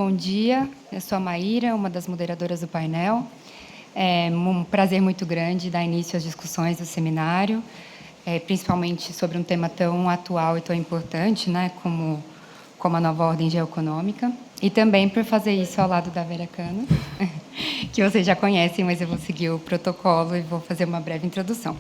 bom dia. Eu sou a Maíra, uma das moderadoras do painel. É um prazer muito grande dar início às discussões do seminário, principalmente sobre um tema tão atual e tão importante, né, como a nova ordem geoeconômica. E também por fazer isso ao lado da Vera Cano, que vocês já conhecem, mas eu vou seguir o protocolo e vou fazer uma breve introdução.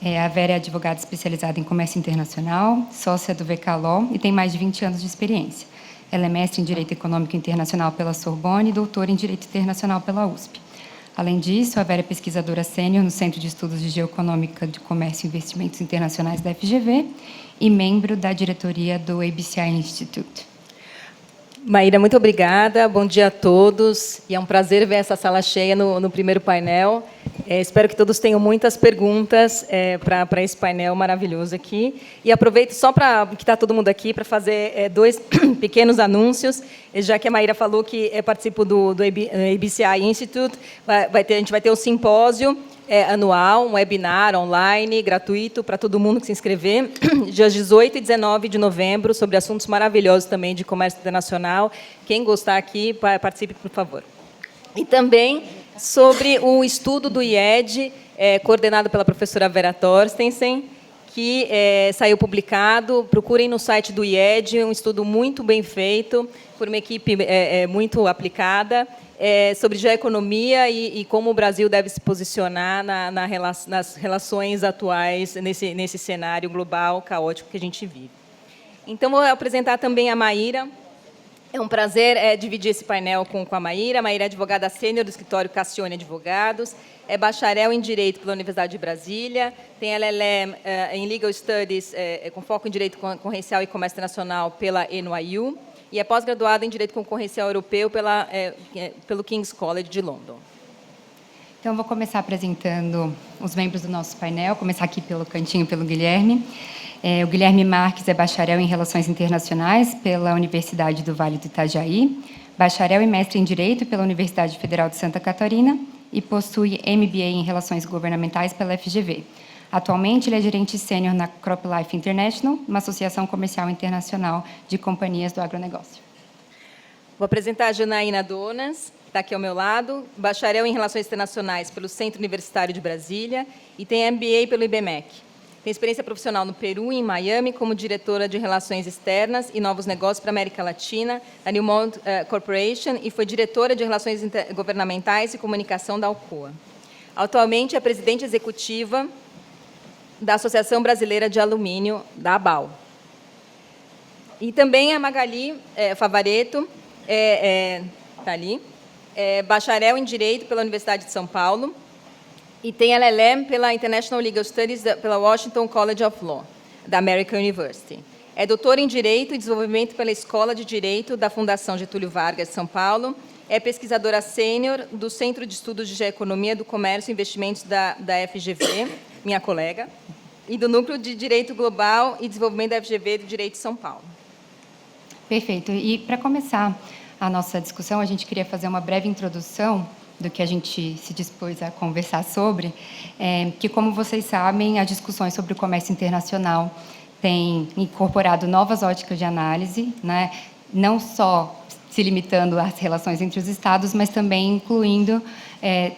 A Vera é advogada especializada em comércio internacional, sócia do VK Law e tem mais de 20 anos de experiência. Ela é mestre em Direito Econômico Internacional pela Sorbonne e doutora em Direito Internacional pela USP. Além disso, a Vera é pesquisadora sênior no Centro de Estudos de Geoeconômica de Comércio e Investimentos Internacionais da FGV e membro da diretoria do ABCI Institute. Maíra, muito obrigada. Bom dia a todos. E é um prazer ver essa sala cheia no primeiro painel. Espero que todos tenham muitas perguntas para esse painel maravilhoso aqui. E aproveito só para que está todo mundo aqui para fazer dois pequenos anúncios. Já que a Maíra falou que participo do ABCI Institute, a gente vai ter um simpósio anual, um webinar online, gratuito, para todo mundo que se inscrever, dias 18 e 19 de novembro, sobre assuntos maravilhosos também de comércio internacional. Quem gostar aqui, participe, por favor. E também sobre o estudo do IED, coordenado pela professora Vera Torstensen, que saiu publicado. Procurem no site do IED, um estudo muito bem feito, por uma equipe muito aplicada, sobre geoeconomia e como o Brasil deve se posicionar nas relações atuais, nesse cenário global caótico que a gente vive. Então, vou apresentar também a Maíra. É um prazer dividir esse painel com a Maíra. A Maíra é advogada sênior do escritório Cassione Advogados, é bacharel em Direito pela Universidade de Brasília, tem LLM em Legal Studies, com foco em Direito Concorrencial e Comércio Internacional pela NYU, e é pós-graduada em Direito Concorrencial Europeu pelo King's College de London. Então, vou começar apresentando os membros do nosso painel, começar aqui pelo cantinho, pelo Guilherme. O Guilherme Marques é bacharel em Relações Internacionais pela Universidade do Vale do Itajaí, bacharel e mestre em Direito pela Universidade Federal de Santa Catarina e possui MBA em Relações Governamentais pela FGV. Atualmente, ele é gerente sênior na CropLife International, uma associação comercial internacional de companhias do agronegócio. Vou apresentar a Janaína Donas, que está aqui ao meu lado, bacharel em Relações Internacionais pelo Centro Universitário de Brasília e tem MBA pelo IBMEC. Tem experiência profissional no Peru e em Miami como diretora de Relações Externas e Novos Negócios para a América Latina, da Newmont Corporation, e foi diretora de Relações Governamentais e Comunicação da Alcoa. Atualmente, é presidente executiva da Associação Brasileira de Alumínio, da ABAL. E também a Magali Favaretto, está ali, bacharel em Direito pela Universidade de São Paulo, e tem LLM pela International Legal Studies pela Washington College of Law, da American University. É doutora em Direito e Desenvolvimento pela Escola de Direito da Fundação Getúlio Vargas, de São Paulo. É pesquisadora sênior do Centro de Estudos de Geoeconomia do Comércio e Investimentos da FGV, minha colega, e do Núcleo de Direito Global e Desenvolvimento da FGV do Direito de São Paulo. Perfeito. E, para começar a nossa discussão, a gente queria fazer uma breve introdução do que a gente se dispôs a conversar sobre, que, como vocês sabem, as discussões sobre o comércio internacional têm incorporado novas óticas de análise, né? Não só se limitando às relações entre os Estados, mas também incluindo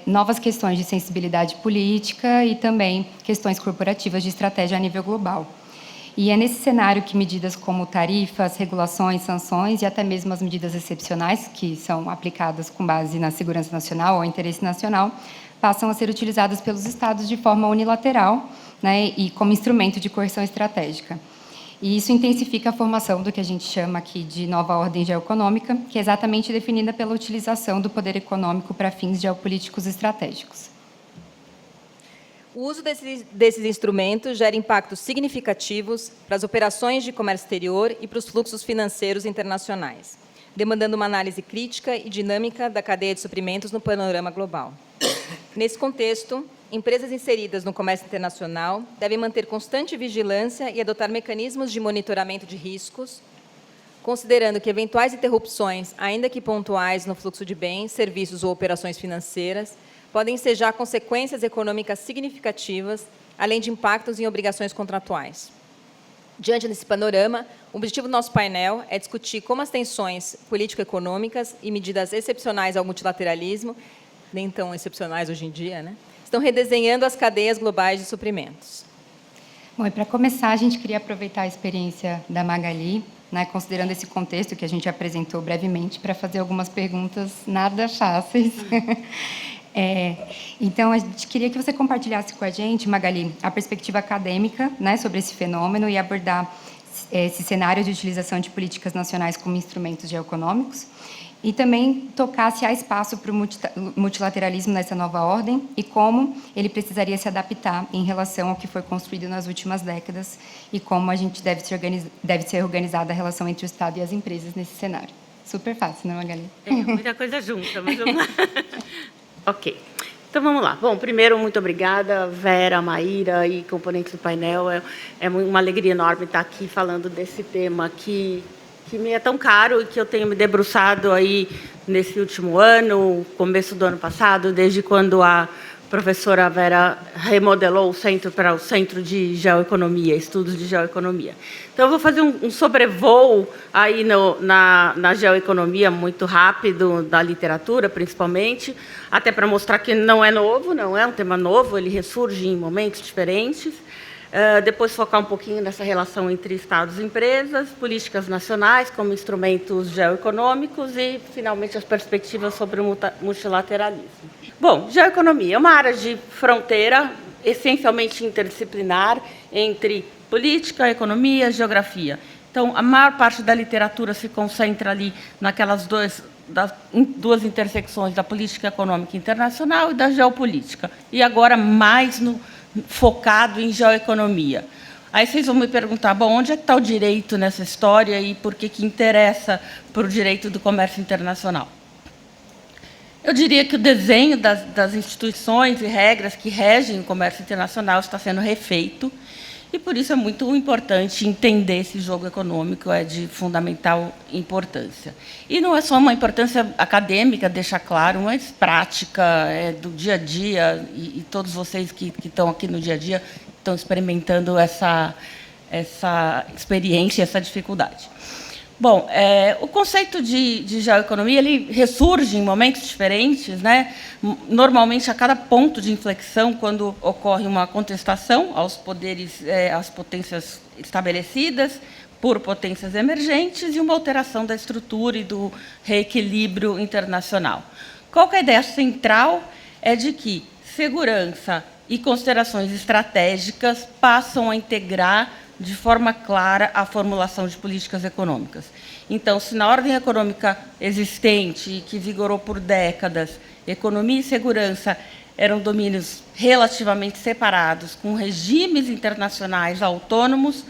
novas questões de sensibilidade política e também questões corporativas de estratégia a nível global. E é nesse cenário que medidas como tarifas, regulações, sanções e até mesmo as medidas excepcionais, que são aplicadas com base na segurança nacional ou interesse nacional, passam a ser utilizadas pelos Estados de forma unilateral, né, e como instrumento de coerção estratégica. E isso intensifica a formação do que a gente chama aqui de nova ordem geoeconômica, que é exatamente definida pela utilização do poder econômico para fins geopolíticos estratégicos. O uso desses instrumentos gera impactos significativos para as operações de comércio exterior e para os fluxos financeiros internacionais, demandando uma análise crítica e dinâmica da cadeia de suprimentos no panorama global. Nesse contexto, empresas inseridas no comércio internacional devem manter constante vigilância e adotar mecanismos de monitoramento de riscos, considerando que eventuais interrupções, ainda que pontuais, no fluxo de bens, serviços ou operações financeiras, podem ensejar consequências econômicas significativas, além de impactos em obrigações contratuais. Diante desse panorama, o objetivo do nosso painel é discutir como as tensões político-econômicas e medidas excepcionais ao multilateralismo, nem tão excepcionais hoje em dia, né, estão redesenhando as cadeias globais de suprimentos. Bom, e para começar, a gente queria aproveitar a experiência da Magali, né, considerando esse contexto que a gente apresentou brevemente, para fazer algumas perguntas nada fáceis. Então, a gente queria que você compartilhasse com a gente, Magali, a perspectiva acadêmica, né, sobre esse fenômeno e abordar esse cenário de utilização de políticas nacionais como instrumentos geoeconômicos e também tocar se há espaço para o multilateralismo nessa nova ordem e como ele precisaria se adaptar em relação ao que foi construído nas últimas décadas e como a gente deve ser organizada a relação entre o Estado e as empresas nesse cenário. Super fácil, né, Magali? Muita coisa junta, mas vamos lá. Ok. Então, vamos lá. Bom, primeiro, muito obrigada, Vera, Maíra e componentes do painel. É uma alegria enorme estar aqui falando desse tema que me é tão caro e que eu tenho me debruçado aí nesse último ano, começo do ano passado, desde quando a professora Vera remodelou o centro para o Centro de Geoeconomia, Estudos de Geoeconomia. Então, eu vou fazer um sobrevoo aí na geoeconomia muito rápido, da literatura, principalmente, até para mostrar que não é novo, não é um tema novo, ele ressurge em momentos diferentes. Depois focar um pouquinho nessa relação entre Estados e empresas, políticas nacionais como instrumentos geoeconômicos e, finalmente, as perspectivas sobre o multilateralismo. Bom, geoeconomia é uma área de fronteira essencialmente interdisciplinar entre política, economia e geografia. Então, a maior parte da literatura se concentra ali naquelas duas intersecções da política econômica internacional e da geopolítica. E agora mais focado em geoeconomia. Aí vocês vão me perguntar, bom, onde é que está o direito nessa história e por que interessa para o direito do comércio internacional? Eu diria que o desenho das instituições e regras que regem o comércio internacional está sendo refeito e, por isso, é muito importante entender esse jogo econômico, é de fundamental importância. E não é só uma importância acadêmica, deixar claro, mas prática, do dia a dia, e todos vocês que estão aqui no dia a dia estão experimentando essa experiência, essa dificuldade. Bom, o conceito de geoeconomia ele ressurge em momentos diferentes, né? Normalmente a cada ponto de inflexão, quando ocorre uma contestação aos poderes, às potências estabelecidas por potências emergentes e uma alteração da estrutura e do reequilíbrio internacional. Qual que é a ideia central? É de que segurança e considerações estratégicas passam a integrar de forma clara a formulação de políticas econômicas. Então, se na ordem econômica existente e que vigorou por décadas, economia e segurança eram domínios relativamente separados, com regimes internacionais autônomos,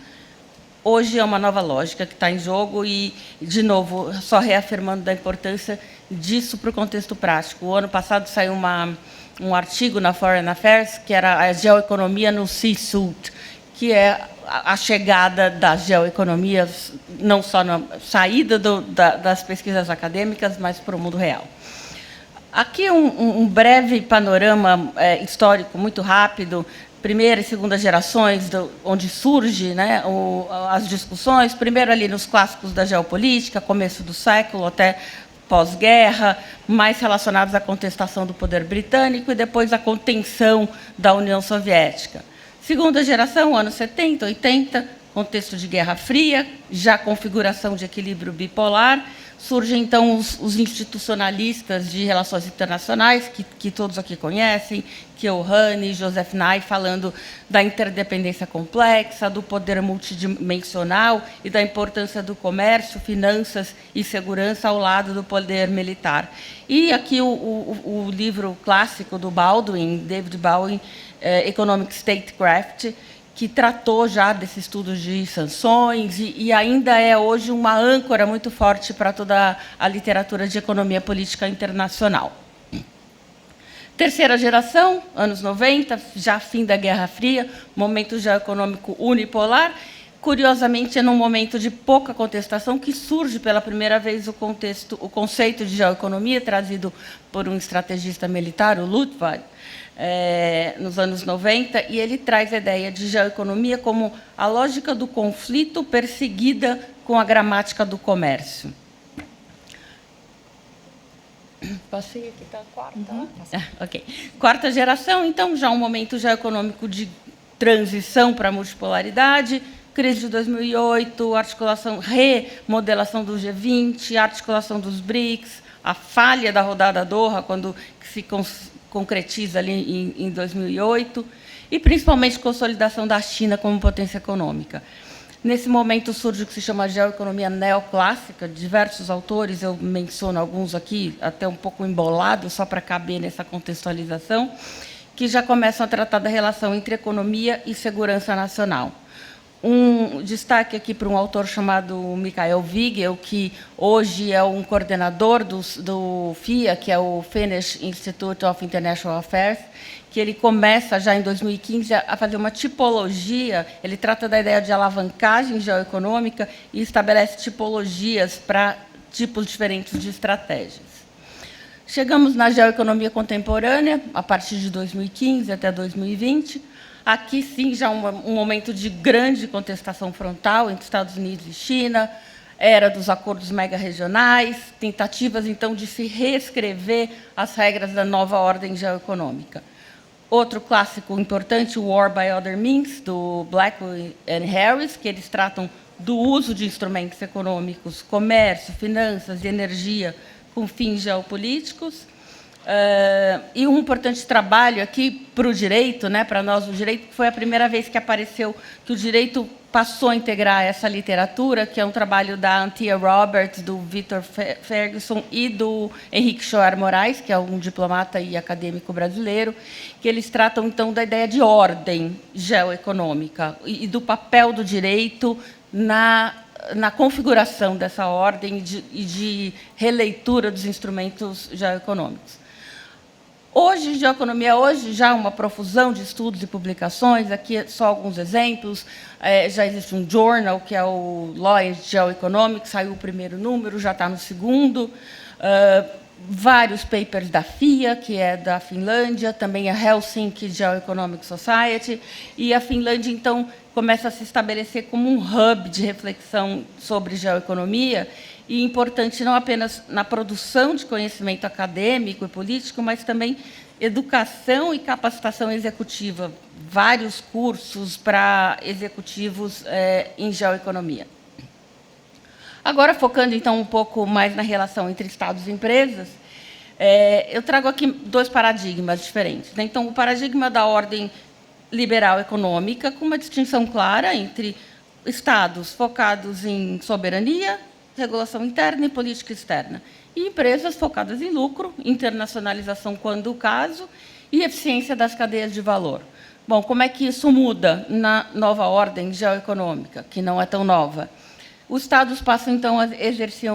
hoje é uma nova lógica que está em jogo e, de novo, só reafirmando da importância disso para o contexto prático. O ano passado saiu um artigo na Foreign Affairs, que era a geoeconomia no C-suite, que é a chegada das geoeconomias, não só na saída das pesquisas acadêmicas, mas para o mundo real. Aqui um breve panorama histórico muito rápido, primeira e segunda gerações, onde surge, né, as discussões, primeiro ali nos clássicos da geopolítica, começo do século até pós-guerra, mais relacionados à contestação do poder britânico e depois à contenção da União Soviética. Segunda geração, anos 70, 80, contexto de Guerra Fria, já configuração de equilíbrio bipolar, surgem, então, os institucionalistas de relações internacionais, que todos aqui conhecem, Keohane, Joseph Nye, falando da interdependência complexa, do poder multidimensional e da importância do comércio, finanças e segurança ao lado do poder militar. E aqui o livro clássico do Baldwin, David Baldwin, Economic Statecraft, que tratou já desse estudo de sanções e ainda é hoje uma âncora muito forte para toda a literatura de economia política internacional. Terceira geração, anos 90, já fim da Guerra Fria, momento geoeconômico unipolar, Curiosamente, é num momento de pouca contestação que surge pela primeira vez o conceito de geoeconomia, trazido por um estrategista militar, o Luttwak, nos anos 90, e ele traz a ideia de geoeconomia como a lógica do conflito perseguida com a gramática do comércio. Posso ir aqui, tá? Quarta? Ok. Quarta geração, então, já um momento geoeconômico de transição para a multipolaridade, crise de 2008, remodelação do G20, articulação dos BRICS, a falha da rodada Doha, quando se concretiza ali em 2008, e, principalmente, consolidação da China como potência econômica. Nesse momento surge o que se chama geoeconomia neoclássica, diversos autores, eu menciono alguns aqui, até um pouco embolados, só para caber nessa contextualização, que já começam a tratar da relação entre economia e segurança nacional. Um destaque aqui para um autor chamado Michael Wiegel, que hoje é um coordenador do FIA, que é o Finnish Institute of International Affairs, que ele começa já em 2015 a fazer uma tipologia, ele trata da ideia de alavancagem geoeconômica e estabelece tipologias para tipos diferentes de estratégias. Chegamos na geoeconomia contemporânea, a partir de 2015 até 2020. Aqui, sim, já um momento de grande contestação frontal entre Estados Unidos e China, era dos acordos mega-regionais, tentativas, então, de se reescrever as regras da nova ordem geoeconômica. Outro clássico importante, o War by Other Means, do Blackwell and Harris, que eles tratam do uso de instrumentos econômicos, comércio, finanças e energia com fins geopolíticos. E um importante trabalho aqui para o direito, para nós o direito, que foi a primeira vez que apareceu que o direito passou a integrar essa literatura, que é um trabalho da Anthea Roberts, do Victor Ferguson e do Henrique Schoer Moraes, que é um diplomata e acadêmico brasileiro, que eles tratam, então, da ideia de ordem geoeconômica e do papel do direito na configuração dessa ordem e de releitura dos instrumentos geoeconômicos. Hoje, geoeconomia, já uma profusão de estudos e publicações, aqui só alguns exemplos. Já existe um journal, que é o Law and Geoeconomics, saiu o primeiro número, já está no segundo. Vários papers da FIA, que é da Finlândia, também a Helsinki Geoeconomic Society, e a Finlândia, então, começa a se estabelecer como um hub de reflexão sobre geoeconomia, e importante não apenas na produção de conhecimento acadêmico e político, mas também educação e capacitação executiva, vários cursos para executivos em geoeconomia. Agora, focando, então, um pouco mais na relação entre Estados e empresas, eu trago aqui dois paradigmas diferentes. Então, o paradigma da ordem liberal econômica, com uma distinção clara entre Estados focados em soberania, regulação interna e política externa, e empresas focadas em lucro, internacionalização, quando o caso, e eficiência das cadeias de valor. Bom, como é que isso muda na nova ordem geoeconômica, que não é tão nova? Os Estados passam, então, a exercer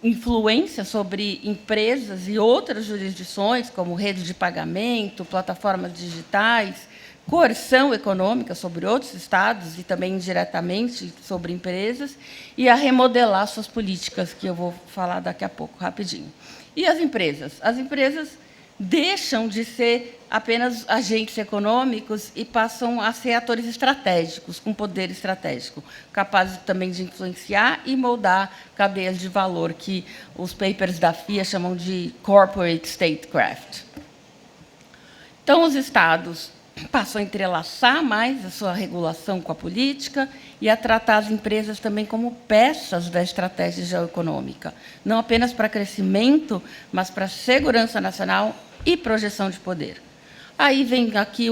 influência sobre empresas e outras jurisdições, como rede de pagamento, plataformas digitais, coerção econômica sobre outros Estados e também indiretamente sobre empresas, e a remodelar suas políticas, que eu vou falar daqui a pouco, rapidinho. E as empresas? As empresas deixam de ser apenas agentes econômicos e passam a ser atores estratégicos, com poder estratégico, capazes também de influenciar e moldar cadeias de valor, que os papers da FIA chamam de corporate statecraft. Então, os Estados passam a entrelaçar mais a sua regulação com a política e a tratar as empresas também como peças da estratégia geoeconômica, não apenas para crescimento, mas para segurança nacional e projeção de poder. Aí vem aqui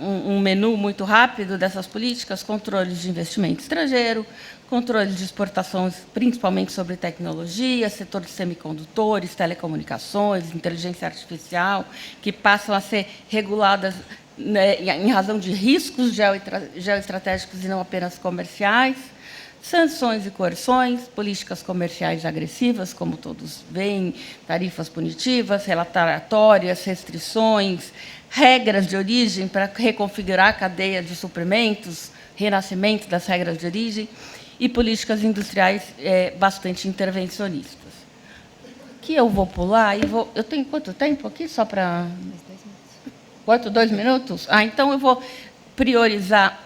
um menu muito rápido dessas políticas: controle de investimento estrangeiro, controle de exportações, principalmente sobre tecnologia, setor de semicondutores, telecomunicações, inteligência artificial, que passam a ser reguladas em razão de riscos geoestratégicos e não apenas comerciais, sanções e coerções, políticas comerciais agressivas, como todos veem, tarifas punitivas, relatatórias, restrições, regras de origem para reconfigurar a cadeia de suprimentos, renascimento das regras de origem e políticas industriais bastante intervencionistas. Que eu vou pular e vou... Eu tenho quanto tempo aqui? Só para... 2 minutos? Então eu vou priorizar,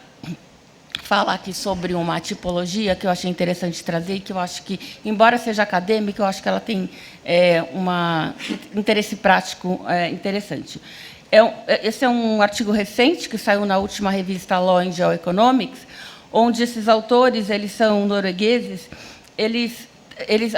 falar aqui sobre uma tipologia que eu achei interessante trazer, que eu acho que, embora seja acadêmica, eu acho que ela tem um interesse prático interessante. Esse é um artigo recente que saiu na última revista Law and Geoeconomics, onde esses autores, eles são noruegueses, eles,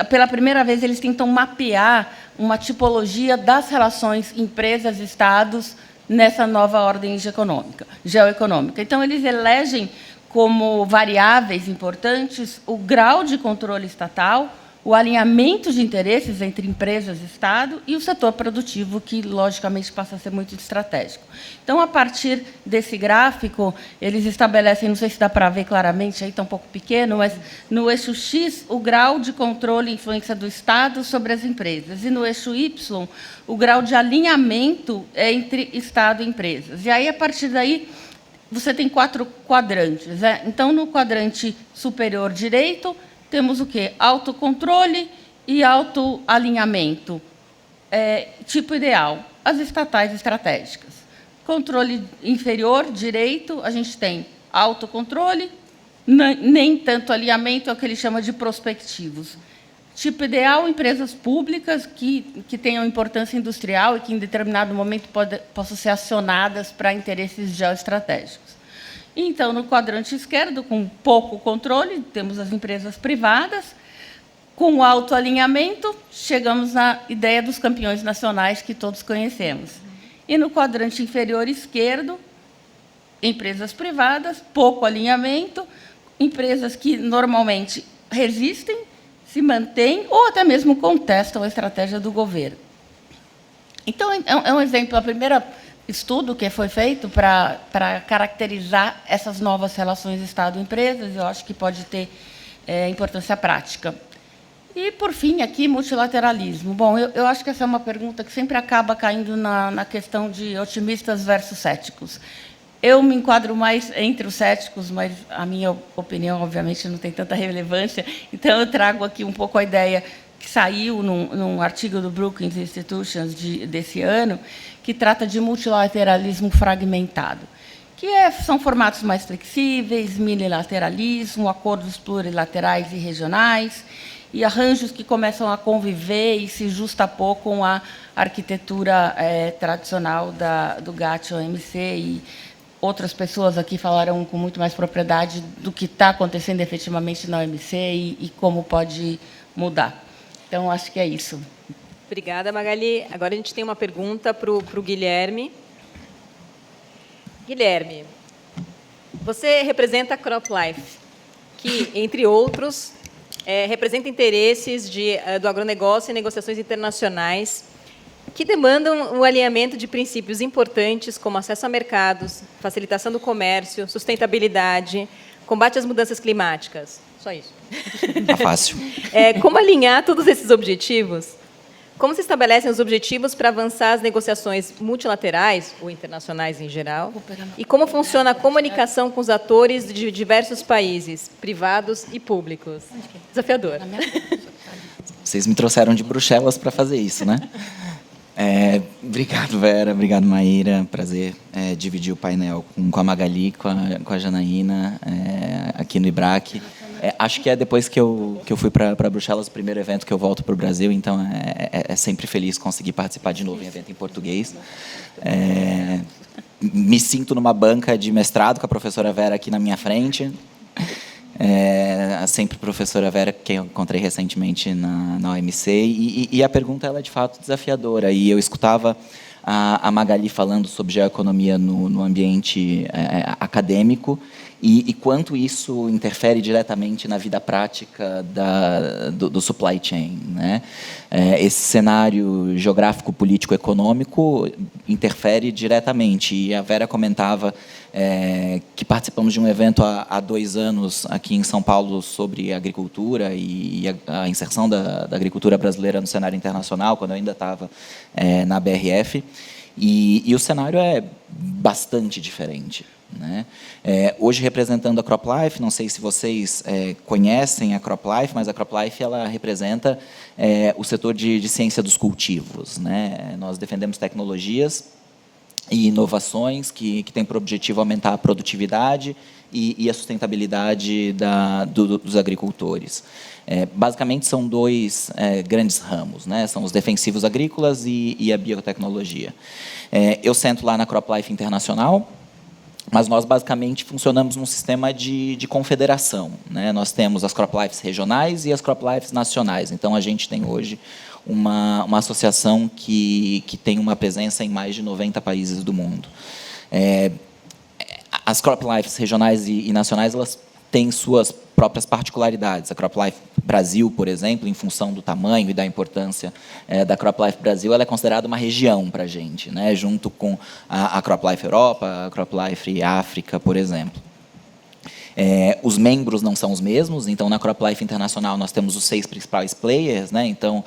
pela primeira vez, eles tentam mapear uma tipologia das relações empresas-estados nessa nova ordem geoeconômica. Então, eles elegem como variáveis importantes o grau de controle estatal, o alinhamento de interesses entre empresas e Estado e o setor produtivo, que, logicamente, passa a ser muito estratégico. Então, a partir desse gráfico, eles estabelecem, não sei se dá para ver claramente, aí está um pouco pequeno, mas no eixo X, o grau de controle e influência do Estado sobre as empresas, e no eixo Y, o grau de alinhamento entre Estado e empresas. E aí, a partir daí, você tem 4 quadrantes. Então, no quadrante superior direito, temos o quê? Autocontrole e autoalinhamento. Tipo ideal, as estatais estratégicas. Controle inferior, direito, a gente tem autocontrole, nem tanto alinhamento, é o que ele chama de prospectivos. Tipo ideal, empresas públicas que tenham importância industrial e que, em determinado momento, possam ser acionadas para interesses geoestratégicos. Então, no quadrante esquerdo, com pouco controle, temos as empresas privadas. Com alto alinhamento, chegamos na ideia dos campeões nacionais que todos conhecemos. E no quadrante inferior esquerdo, empresas privadas, pouco alinhamento, empresas que normalmente resistem, se mantêm ou até mesmo contestam a estratégia do governo. Então, é um exemplo, a primeira estudo que foi feito para caracterizar essas novas relações Estado-empresas, eu acho que pode ter importância prática. E, por fim, aqui, multilateralismo. Bom, eu acho que essa é uma pergunta que sempre acaba caindo na questão de otimistas versus céticos. Eu me enquadro mais entre os céticos, mas a minha opinião, obviamente, não tem tanta relevância, então eu trago aqui um pouco a ideia que saiu num artigo do Brookings Institutions desse ano, que trata de multilateralismo fragmentado, que são formatos mais flexíveis, minilateralismo, acordos plurilaterais e regionais, e arranjos que começam a conviver e se justapor com a arquitetura tradicional do GATT-OMC, e outras pessoas aqui falaram com muito mais propriedade do que está acontecendo efetivamente na OMC e como pode mudar. Então, acho que é isso. Obrigada, Magali. Agora a gente tem uma pergunta para o Guilherme. Guilherme, você representa a CropLife, que, entre outros, representa interesses do agronegócio e negociações internacionais que demandam o alinhamento de princípios importantes como acesso a mercados, facilitação do comércio, sustentabilidade, combate às mudanças climáticas. Só isso. Tá fácil. Como alinhar todos esses objetivos? Como se estabelecem os objetivos para avançar as negociações multilaterais, ou internacionais em geral? E como funciona a comunicação com os atores de diversos países, privados e públicos? Desafiador. Vocês me trouxeram de Bruxelas para fazer isso, né? Obrigado, Vera. Obrigado, Maíra. Prazer dividir o painel com a Magali, com a Janaína, aqui no IBRAC. Acho que depois que eu fui para Bruxelas, o primeiro evento que eu volto para o Brasil, então é sempre feliz conseguir participar de novo em evento em português. Me sinto numa banca de mestrado com a professora Vera aqui na minha frente. Sempre a professora Vera, que eu encontrei recentemente na OMC, e a pergunta ela é de fato desafiadora. E eu escutava a Magali falando sobre geoeconomia no ambiente acadêmico e quanto isso interfere diretamente na vida prática do supply chain, né? Esse cenário geográfico, político, econômico interfere diretamente. E a Vera comentava que participamos de um evento há 2 anos aqui em São Paulo sobre agricultura e a inserção da agricultura brasileira no cenário internacional, quando eu ainda estava na BRF, e o cenário é bastante diferente, né? Hoje, representando a CropLife, não sei se vocês conhecem a CropLife, mas a CropLife ela representa o setor de ciência dos cultivos, né? Nós defendemos tecnologias e inovações que têm por objetivo aumentar a produtividade e a sustentabilidade dos agricultores. Basicamente, são dois grandes ramos, né? São os defensivos agrícolas e a biotecnologia. Eu sento lá na CropLife Internacional, mas nós, basicamente, funcionamos num sistema de confederação, né? Nós temos as CropLifes regionais e as CropLifes nacionais. Então, a gente tem hoje uma associação que tem uma presença em mais de 90 países do mundo. As CropLifes regionais e nacionais, elas têm suas próprias particularidades. A CropLife Brasil, por exemplo, em função do tamanho e da importância da CropLife Brasil, ela é considerada uma região para a gente, né? Junto com a CropLife Europa, a CropLife África, por exemplo. Os membros não são os mesmos, então na CropLife Internacional nós temos os 6 principais players, né? Então,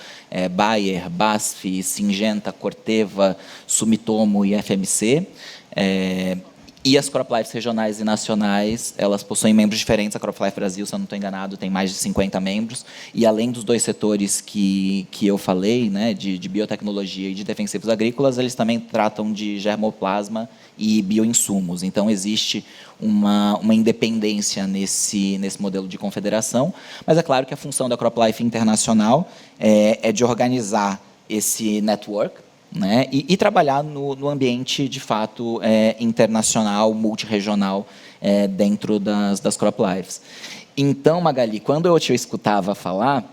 Bayer, BASF, Syngenta, Corteva, Sumitomo e FMC. E as CropLifes regionais e nacionais, elas possuem membros diferentes. A CropLife Brasil, se eu não estou enganado, tem mais de 50 membros. E além dos 2 setores que eu falei, né, de biotecnologia e de defensivos agrícolas, eles também tratam de germoplasma e bioinsumos. Então, existe uma independência nesse modelo de confederação. Mas é claro que a função da CropLife Internacional é de organizar esse network, né, e trabalhar no ambiente, de fato, internacional, multirregional, dentro das CropLifes. Então, Magali, quando eu te escutava falar,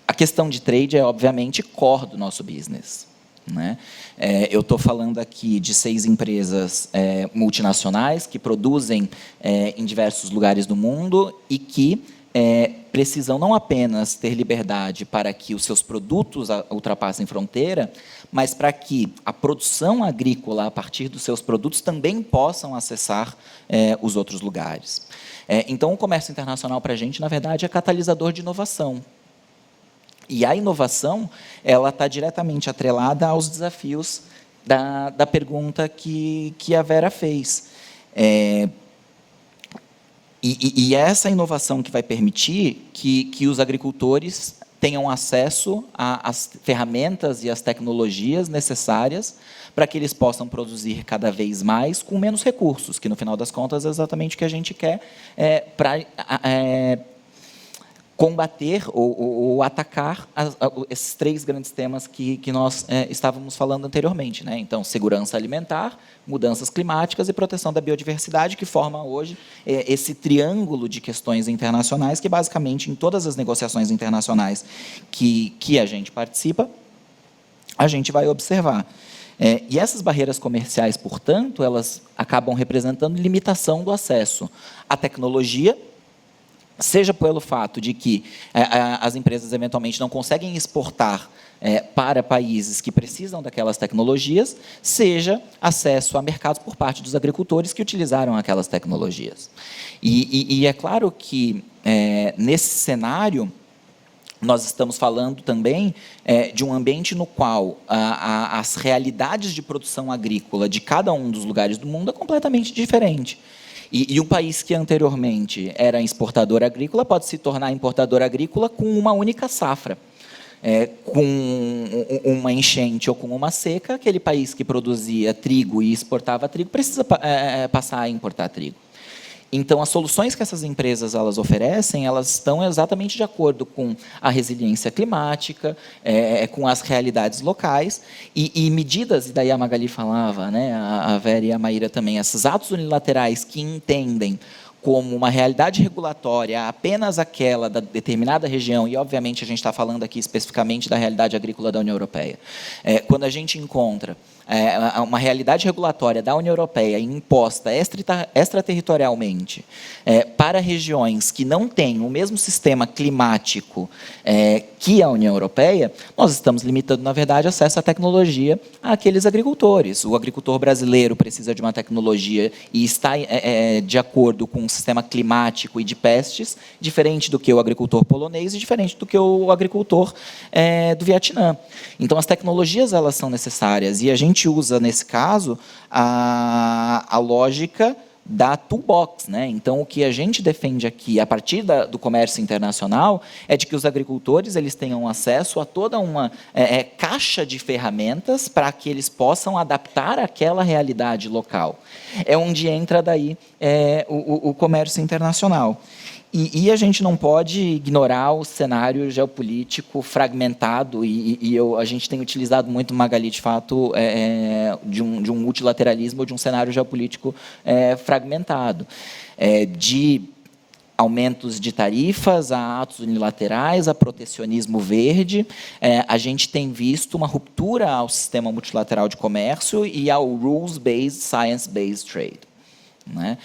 a questão de trade é, obviamente, core do nosso business, né? Eu estou falando aqui de 6 empresas multinacionais que produzem em diversos lugares do mundo e que precisam não apenas ter liberdade para que os seus produtos ultrapassem fronteira, mas para que a produção agrícola, a partir dos seus produtos, também possam acessar os outros lugares. Então, o comércio internacional, para a gente, na verdade, é catalisador de inovação. E a inovação, ela está diretamente atrelada aos desafios da pergunta que a Vera fez. E é essa inovação que vai permitir que os agricultores tenham acesso às ferramentas e às tecnologias necessárias para que eles possam produzir cada vez mais com menos recursos, que, no final das contas, é exatamente o que a gente quer para combater ou atacar esses 3 grandes temas que nós estávamos falando anteriormente, né? Então, segurança alimentar, mudanças climáticas e proteção da biodiversidade, que forma hoje esse triângulo de questões internacionais que, basicamente, em todas as negociações internacionais que a gente participa, a gente vai observar. E essas barreiras comerciais, portanto, elas acabam representando limitação do acesso à tecnologia, seja pelo fato de que as empresas, eventualmente, não conseguem exportar para países que precisam daquelas tecnologias, seja acesso a mercados por parte dos agricultores que utilizaram aquelas tecnologias. E é claro que, nesse cenário, nós estamos falando também de um ambiente no qual as realidades de produção agrícola de cada um dos lugares do mundo é completamente diferente. E um país que anteriormente era exportador agrícola pode se tornar importador agrícola com uma única safra. Com uma enchente ou com uma seca, aquele país que produzia trigo e exportava trigo precisa passar a importar trigo. Então, as soluções que essas empresas elas oferecem, elas estão exatamente de acordo com a resiliência climática, com as realidades locais e medidas, e daí a Magali falava, né, a Vera e a Maíra também, esses atos unilaterais que entendem como uma realidade regulatória apenas aquela da determinada região, e, obviamente, a gente está falando aqui especificamente da realidade agrícola da União Europeia. Quando a gente encontra uma realidade regulatória da União Europeia imposta extraterritorialmente para regiões que não têm o mesmo sistema climático que a União Europeia, nós estamos limitando, na verdade, acesso à tecnologia àqueles agricultores. O agricultor brasileiro precisa de uma tecnologia e está de acordo com um sistema climático e de pestes diferente do que o agricultor polonês e diferente do que o agricultor do Vietnã. Então, as tecnologias elas são necessárias e a gente gente usa, nesse caso, a lógica da toolbox, né? Então, o que a gente defende aqui, a partir do comércio internacional, é de que os agricultores eles tenham acesso a toda uma caixa de ferramentas para que eles possam adaptar aquela realidade local. É onde entra daí o comércio internacional. E a gente não pode ignorar o cenário geopolítico fragmentado, a gente tem utilizado muito, Magali, de fato, de um multilateralismo ou de um cenário geopolítico fragmentado, de aumentos de tarifas, a atos unilaterais, a protecionismo verde. A gente tem visto uma ruptura ao sistema multilateral de comércio e ao rules-based, science-based trade. Né?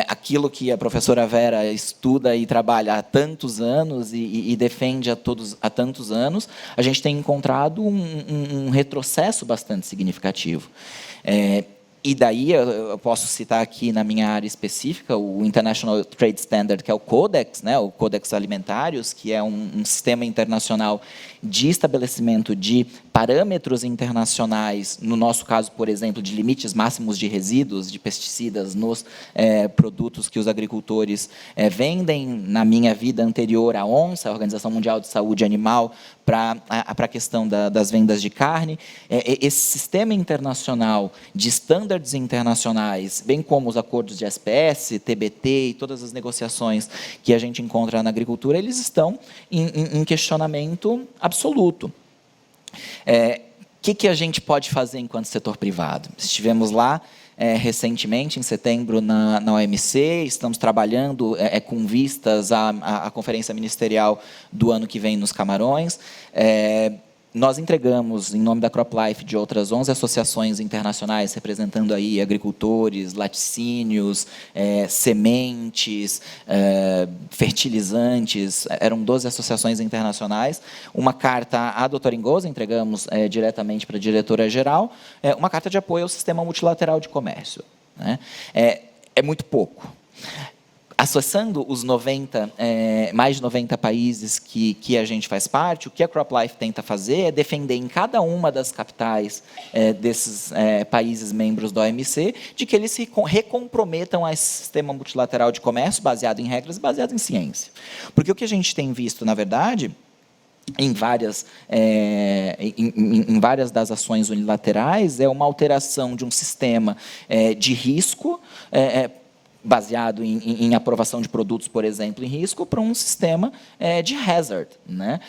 Aquilo que a professora Vera estuda e trabalha há tantos anos e defende há tantos anos, a gente tem encontrado um retrocesso bastante significativo. E daí eu posso citar aqui na minha área específica o International Trade Standard, que é o Codex, né, o Codex Alimentários, que é um sistema internacional de estabelecimento de parâmetros internacionais, no nosso caso, por exemplo, de limites máximos de resíduos de pesticidas nos produtos que os agricultores vendem. Na minha vida anterior à ONSA, a Organização Mundial de Saúde Animal, para a questão das vendas de carne. Esse sistema internacional de estándares internacionais, bem como os acordos de SPS, TBT e todas as negociações que a gente encontra na agricultura, eles estão em questionamento absoluto. O que a gente pode fazer enquanto setor privado? Estivemos lá recentemente, em setembro, na OMC, estamos trabalhando com vistas à conferência ministerial do ano que vem nos Camarões. Nós entregamos, em nome da CropLife, de outras 11 associações internacionais, representando aí agricultores, laticínios, sementes, fertilizantes, eram 12 associações internacionais, uma carta à doutora Ingoza, entregamos diretamente para a diretora-geral, uma carta de apoio ao sistema multilateral de comércio. Né? É muito pouco. Acessando os mais de 90 países que a gente faz parte, o que a CropLife tenta fazer é defender em cada uma das capitais desses países membros da OMC de que eles se recomprometam a esse sistema multilateral de comércio baseado em regras e baseado em ciência. Porque o que a gente tem visto, na verdade, em várias das ações unilaterais, é uma alteração de um sistema de risco, baseado em aprovação de produtos, por exemplo, em risco, para um sistema de hazard. Né?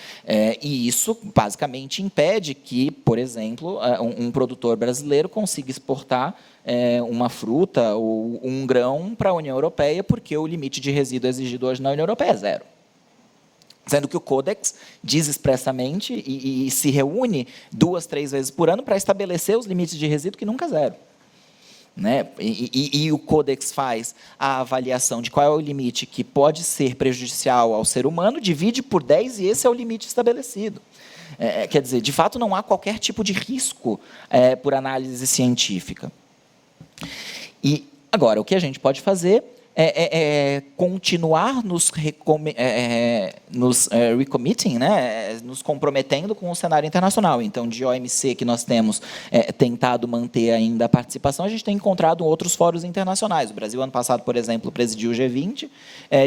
E isso, basicamente, impede que, por exemplo, um produtor brasileiro consiga exportar uma fruta ou um grão para a União Europeia, porque o limite de resíduo exigido hoje na União Europeia é 0. Sendo que o Codex diz expressamente e se reúne 2, 3 vezes por ano para estabelecer os limites de resíduo, que nunca é 0. Né? E o Codex faz a avaliação de qual é o limite que pode ser prejudicial ao ser humano, divide por 10 e esse é o limite estabelecido. Quer dizer, de fato, não há qualquer tipo de risco por análise científica. E, agora, o que a gente pode fazer continuar nos recommitting, né? Nos comprometendo com o cenário internacional. Então, de OMC, que nós temos tentado manter ainda a participação, a gente tem encontrado outros fóruns internacionais. O Brasil, ano passado, por exemplo, presidiu o G20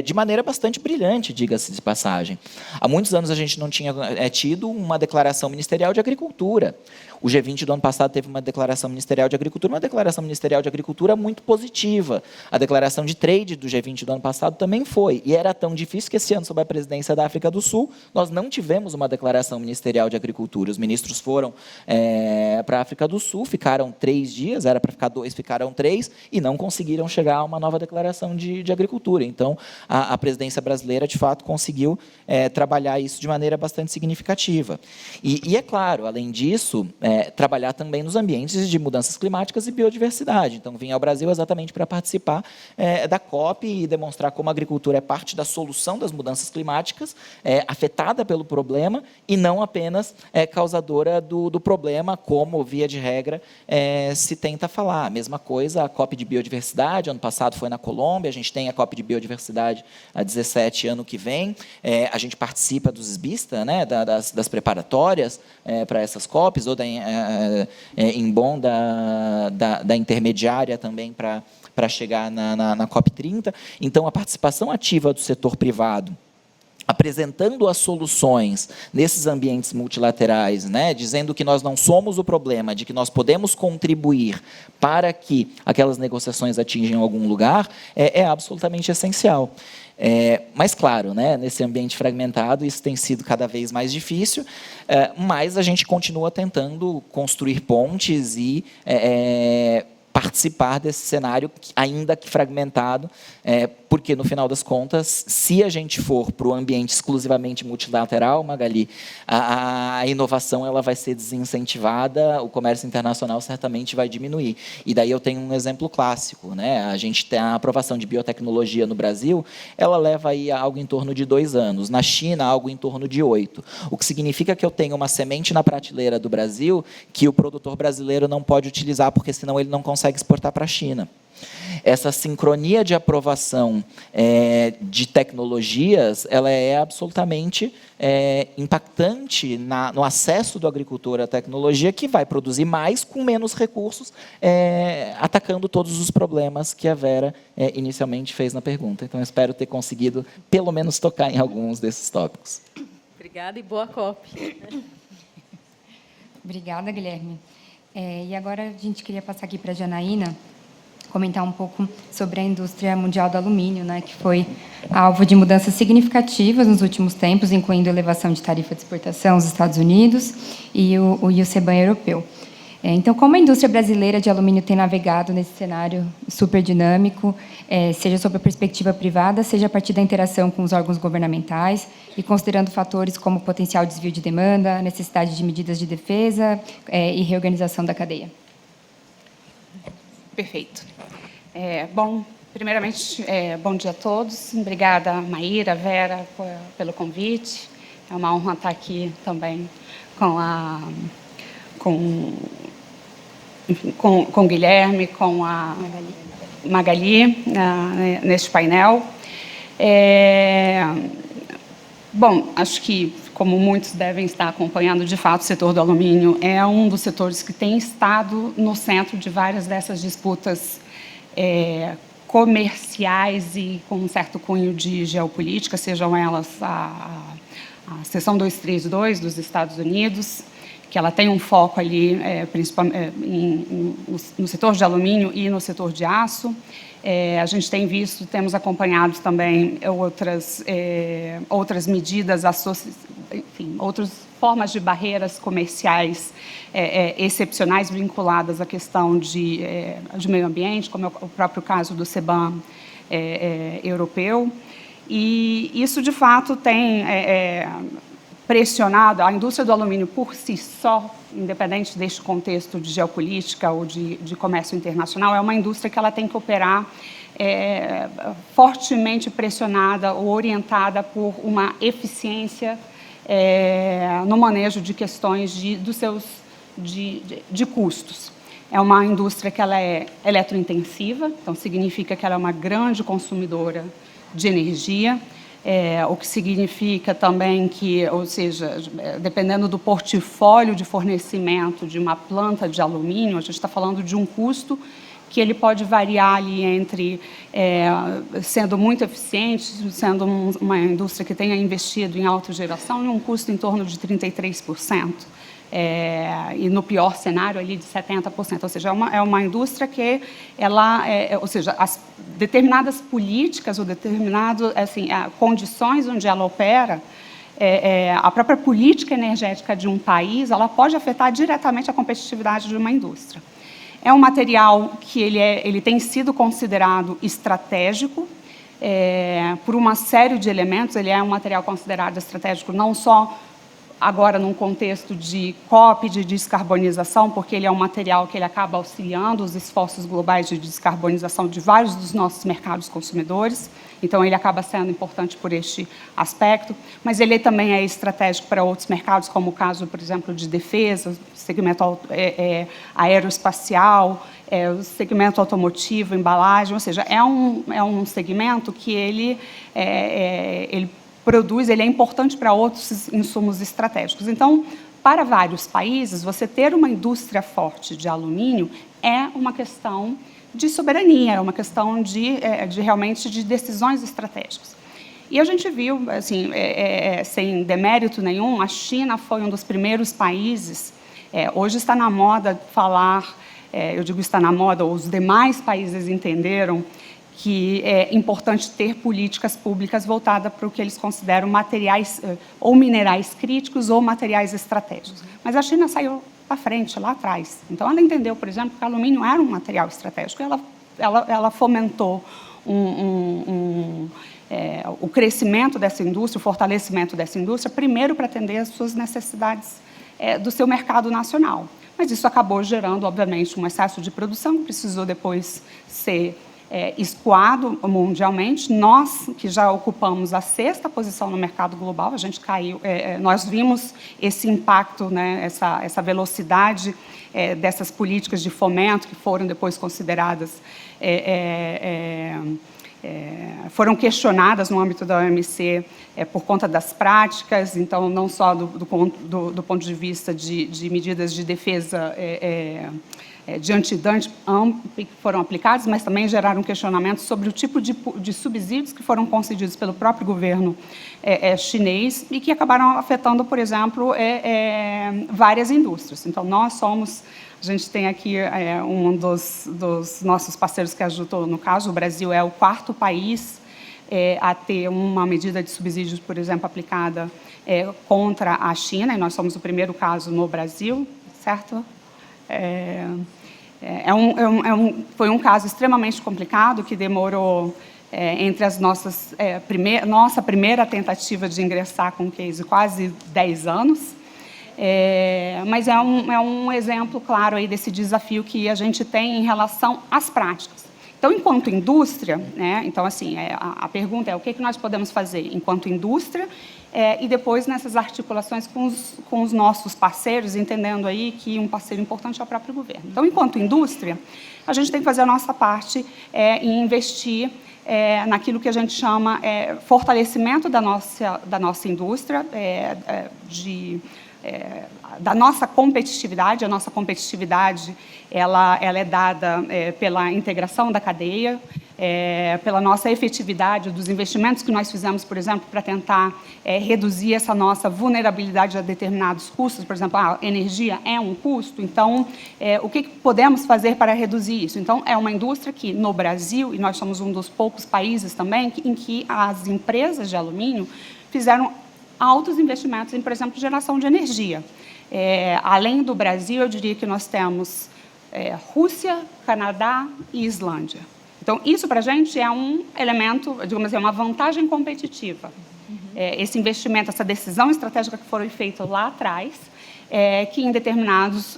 de maneira bastante brilhante, diga-se de passagem. Há muitos anos a gente não tinha tido uma declaração ministerial de agricultura. O G20 do ano passado teve uma declaração ministerial de agricultura muito positiva. A declaração de trade do G20 do ano passado também foi. E era tão difícil que esse ano, sob a presidência da África do Sul, nós não tivemos uma declaração ministerial de agricultura. Os ministros foram para a África do Sul, ficaram 3 dias, era para ficar 2, ficaram 3, e não conseguiram chegar a uma nova declaração de agricultura. Então, a presidência brasileira, de fato, conseguiu trabalhar isso de maneira bastante significativa. E é claro, além disso, trabalhar também nos ambientes de mudanças climáticas e biodiversidade. Então, vim ao Brasil exatamente para participar da COP e demonstrar como a agricultura é parte da solução das mudanças climáticas, afetada pelo problema, e não apenas causadora do problema, como, via de regra, se tenta falar. A mesma coisa, a COP de biodiversidade, ano passado foi na Colômbia, a gente tem a COP de biodiversidade a 17 ano que vem, a gente participa dos SBISTA, né, das preparatórias para essas COPs, ou em Bonn da intermediária também para chegar na COP30. Então, a participação ativa do setor privado, apresentando as soluções nesses ambientes multilaterais, né, dizendo que nós não somos o problema, de que nós podemos contribuir para que aquelas negociações atinjam algum lugar, é absolutamente essencial. Mas, claro, né, nesse ambiente fragmentado, isso tem sido cada vez mais difícil, mas a gente continua tentando construir pontes e participar desse cenário, ainda que fragmentado, porque, no final das contas, se a gente for para o ambiente exclusivamente multilateral, Magali, a inovação ela vai ser desincentivada, o comércio internacional certamente vai diminuir. E daí eu tenho um exemplo clássico, né? A gente tem a aprovação de biotecnologia no Brasil, ela leva aí algo em torno de 2 anos. Na China, algo em torno de 8. O que significa que eu tenho uma semente na prateleira do Brasil que o produtor brasileiro não pode utilizar, porque senão ele não consegue exportar para a China. Essa sincronia de aprovação de tecnologias, ela é absolutamente impactante no acesso do agricultor à tecnologia, que vai produzir mais com menos recursos, atacando todos os problemas que a Vera inicialmente fez na pergunta. Então, eu espero ter conseguido, pelo menos, tocar em alguns desses tópicos. Obrigada e boa COP. Obrigada, Guilherme. E agora a gente queria passar aqui para a Janaína, comentar um pouco sobre a indústria mundial do alumínio, né, que foi alvo de mudanças significativas nos últimos tempos, incluindo elevação de tarifa de exportação aos Estados Unidos e o CBAM europeu. Então, como a indústria brasileira de alumínio tem navegado nesse cenário super dinâmico, seja sob a perspectiva privada, seja a partir da interação com os órgãos governamentais e considerando fatores como potencial desvio de demanda, necessidade de medidas de defesa e reorganização da cadeia? Perfeito. Bom, primeiramente, bom dia a todos. Obrigada, Maíra, Vera, pelo convite. É uma honra estar aqui também com o Guilherme, com a Magali neste painel. Bom, acho que, como muitos devem estar acompanhando, de fato, o setor do alumínio é um dos setores que tem estado no centro de várias dessas disputas comerciais e com um certo cunho de geopolítica, sejam elas a seção 232 dos Estados Unidos, que ela tem um foco ali, principalmente no setor de alumínio e no setor de aço. A gente tem visto, temos acompanhado também outras medidas, enfim, outras formas de barreiras comerciais excepcionais vinculadas à questão de meio ambiente, como é o próprio caso do CBAM europeu. E isso, de fato, tem pressionado a indústria do alumínio por si só, independente deste contexto de geopolítica ou de comércio internacional, é uma indústria que ela tem que operar fortemente pressionada ou orientada por uma eficiência no manejo de questões de custos. É uma indústria que ela é eletrointensiva, então significa que ela é uma grande consumidora de energia, o que significa também que, ou seja, dependendo do portfólio de fornecimento de uma planta de alumínio, a gente está falando de um custo que ele pode variar ali entre sendo muito eficiente, sendo uma indústria que tenha investido em autogeração, e um custo em torno de 33%. E no pior cenário ali de 70%, ou seja, é uma indústria que ela, ou seja, as determinadas políticas ou determinadas condições onde ela opera, a própria política energética de um país, ela pode afetar diretamente a competitividade de uma indústria. É um material que ele tem sido considerado estratégico por uma série de elementos. Ele é um material considerado estratégico não só agora num contexto de COP, de descarbonização, porque ele é um material que ele acaba auxiliando os esforços globais de descarbonização de vários dos nossos mercados consumidores. Então, ele acaba sendo importante por este aspecto, mas ele também é estratégico para outros mercados, como o caso, por exemplo, de defesa, segmento aeroespacial, o segmento automotivo, embalagem, ou seja, é um segmento que ele produz, ele é importante para outros insumos estratégicos. Então, para vários países, você ter uma indústria forte de alumínio é uma questão de soberania, é uma questão de realmente de decisões estratégicas. E a gente viu, assim, sem demérito nenhum, a China foi um dos primeiros países, hoje está na moda falar, eu digo está na moda, os demais países entenderam que é importante ter políticas públicas voltadas para o que eles consideram materiais ou minerais críticos ou materiais estratégicos. Mas a China saiu à frente, lá atrás. Então, ela entendeu, por exemplo, que o alumínio era um material estratégico. Ela fomentou o crescimento dessa indústria, o fortalecimento dessa indústria, primeiro para atender às suas necessidades do seu mercado nacional. Mas isso acabou gerando, obviamente, um excesso de produção, que precisou depois ser escoado mundialmente. Nós, que já ocupamos a 6ª posição no mercado global, a gente caiu, nós vimos esse impacto, né, essa velocidade dessas políticas de fomento que foram depois consideradas, foram questionadas no âmbito da OMC por conta das práticas, então, não só do ponto de vista de medidas de defesa de antidumping que foram aplicados, mas também geraram questionamentos sobre o tipo de subsídios que foram concedidos pelo próprio governo chinês e que acabaram afetando, por exemplo, várias indústrias. Então, a gente tem aqui um dos nossos parceiros que ajudou, no caso, o Brasil é o 4º país a ter uma medida de subsídios, por exemplo, aplicada contra a China, e nós somos o primeiro caso no Brasil, certo? Foi um caso extremamente complicado, que demorou entre as nossa primeira tentativa de ingressar com o case quase 10 anos, mas é um exemplo claro aí desse desafio que a gente tem em relação às práticas. Então, enquanto indústria, né, então, assim, a pergunta é o que nós podemos fazer enquanto indústria e depois nessas articulações com os nossos parceiros, entendendo aí que um parceiro importante é o próprio governo. Então, enquanto indústria, a gente tem que fazer a nossa parte em investir naquilo que a gente chama fortalecimento da nossa indústria, da nossa competitividade. A nossa competitividade ela é dada pela integração da cadeia, pela nossa efetividade dos investimentos que nós fizemos, por exemplo, para tentar reduzir essa nossa vulnerabilidade a determinados custos. Por exemplo, a energia é um custo, então, o que podemos fazer para reduzir isso? Então, é uma indústria que, no Brasil, e nós somos um dos poucos países também, em que as empresas de alumínio fizeram altos investimentos em, por exemplo, geração de energia. Além do Brasil, eu diria que nós temos Rússia, Canadá e Islândia. Então, isso para a gente é um elemento, digamos assim, uma vantagem competitiva. Esse investimento, essa decisão estratégica que foi feita lá atrás, que em determinados,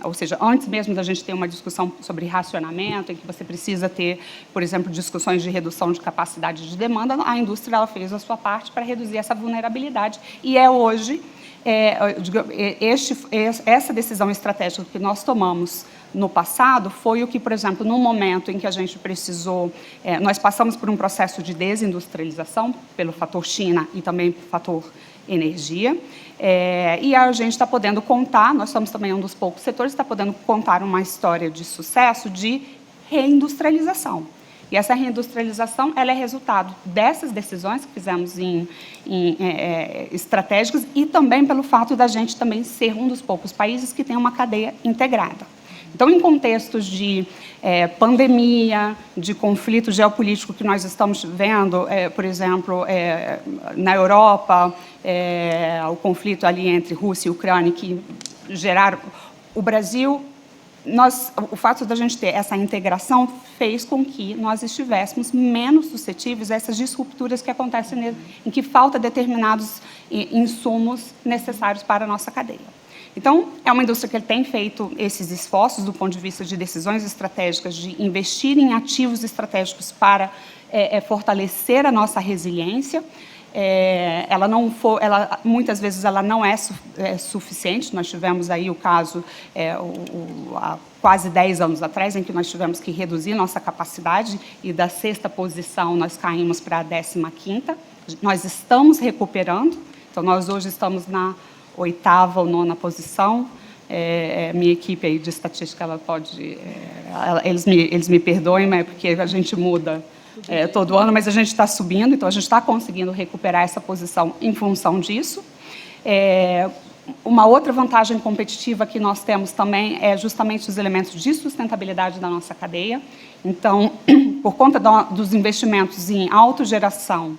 ou seja, antes mesmo da gente ter uma discussão sobre racionamento, em que você precisa ter, por exemplo, discussões de redução de capacidade de demanda, a indústria ela fez a sua parte para reduzir essa vulnerabilidade e hoje essa decisão estratégica que nós tomamos no passado foi o que, por exemplo, no momento em que a gente precisou, nós passamos por um processo de desindustrialização pelo fator China e também pelo fator energia, e a gente está podendo contar, nós somos também um dos poucos setores que está podendo contar uma história de sucesso de reindustrialização. E essa reindustrialização ela é resultado dessas decisões que fizemos estratégicas e também pelo fato da gente também ser um dos poucos países que tem uma cadeia integrada. Então, em contextos de pandemia, de conflito geopolítico que nós estamos vendo, por exemplo, na Europa, o conflito ali entre Rússia e Ucrânia, que geraram... O Brasil o fato da gente ter essa integração fez com que nós estivéssemos menos suscetíveis a essas disrupturas que acontecem em que falta determinados insumos necessários para a nossa cadeia. Então, é uma indústria que tem feito esses esforços do ponto de vista de decisões estratégicas, de investir em ativos estratégicos para fortalecer a nossa resiliência. Muitas vezes ela não é suficiente. Nós tivemos aí o caso há quase 10 anos atrás, em que nós tivemos que reduzir nossa capacidade e da 6ª posição nós caímos para a 15ª. Nós estamos recuperando, então nós hoje estamos na 8ª ou 9ª posição. Minha equipe aí de estatística, ela pode... eles me perdoem, mas é porque a gente muda todo ano, mas a gente está subindo, então a gente está conseguindo recuperar essa posição em função disso. Uma outra vantagem competitiva que nós temos também é justamente os elementos de sustentabilidade da nossa cadeia. Então, por conta dos investimentos em autogeração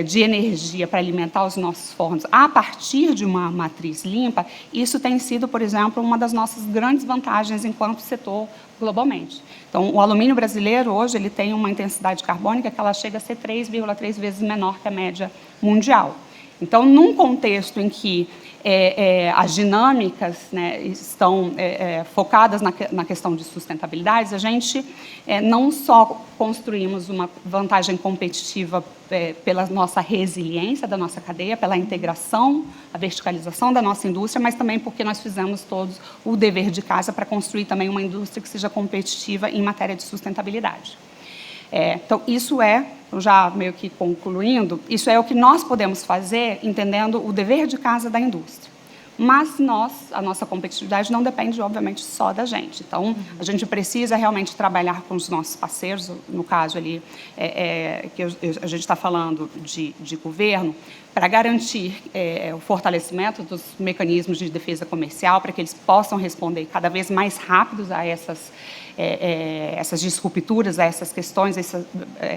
de energia para alimentar os nossos fornos a partir de uma matriz limpa, isso tem sido, por exemplo, uma das nossas grandes vantagens enquanto setor globalmente. Então, o alumínio brasileiro, hoje, ele tem uma intensidade carbônica que ela chega a ser 3,3 vezes menor que a média mundial. Então, num contexto em que as dinâmicas, né, estão focadas na questão de sustentabilidade, a gente não só construímos uma vantagem competitiva pela nossa resiliência da nossa cadeia, pela integração, a verticalização da nossa indústria, mas também porque nós fizemos todos o dever de casa para construir também uma indústria que seja competitiva em matéria de sustentabilidade. Então, isso já meio que concluindo, isso é o que nós podemos fazer entendendo o dever de casa da indústria. Mas a nossa competitividade não depende, obviamente, só da gente. Então, a gente precisa realmente trabalhar com os nossos parceiros, no caso ali, que a gente está falando de governo, para garantir o fortalecimento dos mecanismos de defesa comercial, para que eles possam responder cada vez mais rápidos a essas disrupturas, a essas questões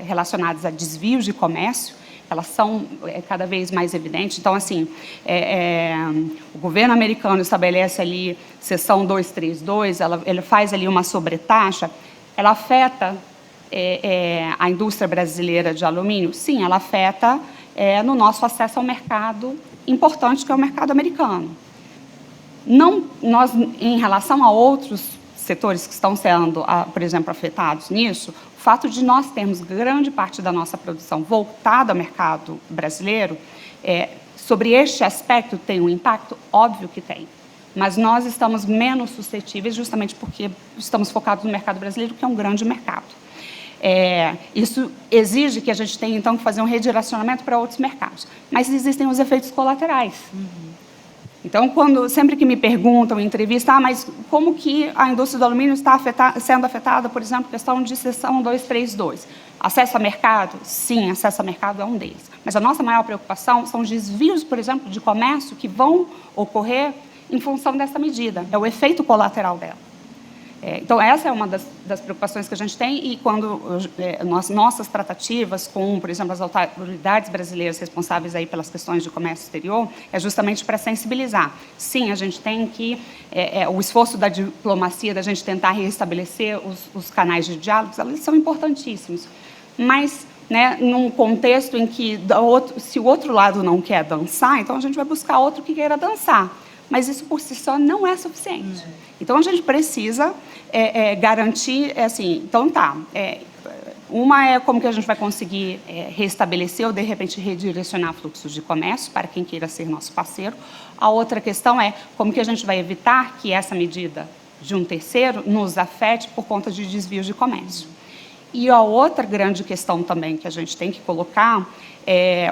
relacionadas a desvios de comércio. Elas são cada vez mais evidentes. Então, assim, o governo americano estabelece ali seção 232, ele faz ali uma sobretaxa, ela afeta a indústria brasileira de alumínio? Sim, ela afeta no nosso acesso ao mercado importante, que é o mercado americano. Nós, em relação a outros setores que estão sendo, por exemplo, afetados nisso, o fato de nós termos grande parte da nossa produção voltada ao mercado brasileiro, sobre este aspecto tem um impacto? Óbvio que tem. Mas nós estamos menos suscetíveis justamente porque estamos focados no mercado brasileiro, que é um grande mercado. Isso exige que a gente tenha, então, que fazer um redirecionamento para outros mercados. Mas existem os efeitos colaterais. Então, sempre que me perguntam em entrevista, mas como que a indústria do alumínio está sendo afetada, por exemplo, questão de seção 232? Acesso a mercado? Sim, acesso a mercado é um deles. Mas a nossa maior preocupação são os desvios, por exemplo, de comércio que vão ocorrer em função dessa medida. É o efeito colateral dela. Então, essa é uma das preocupações que a gente tem, e quando nossas tratativas com, por exemplo, as autoridades brasileiras responsáveis aí pelas questões de comércio exterior, é justamente para sensibilizar. Sim, a gente tem que, o esforço da diplomacia, da gente tentar restabelecer os canais de diálogo, eles são importantíssimos, mas, né, num contexto em que, se o outro lado não quer dançar, então a gente vai buscar outro que queira dançar. Mas isso por si só não é suficiente. Então, a gente precisa garantir, assim, então tá, uma é como que a gente vai conseguir restabelecer ou, de repente, redirecionar fluxos de comércio para quem queira ser nosso parceiro. A outra questão é como que a gente vai evitar que essa medida de um terceiro nos afete por conta de desvios de comércio. E a outra grande questão também que a gente tem que colocar,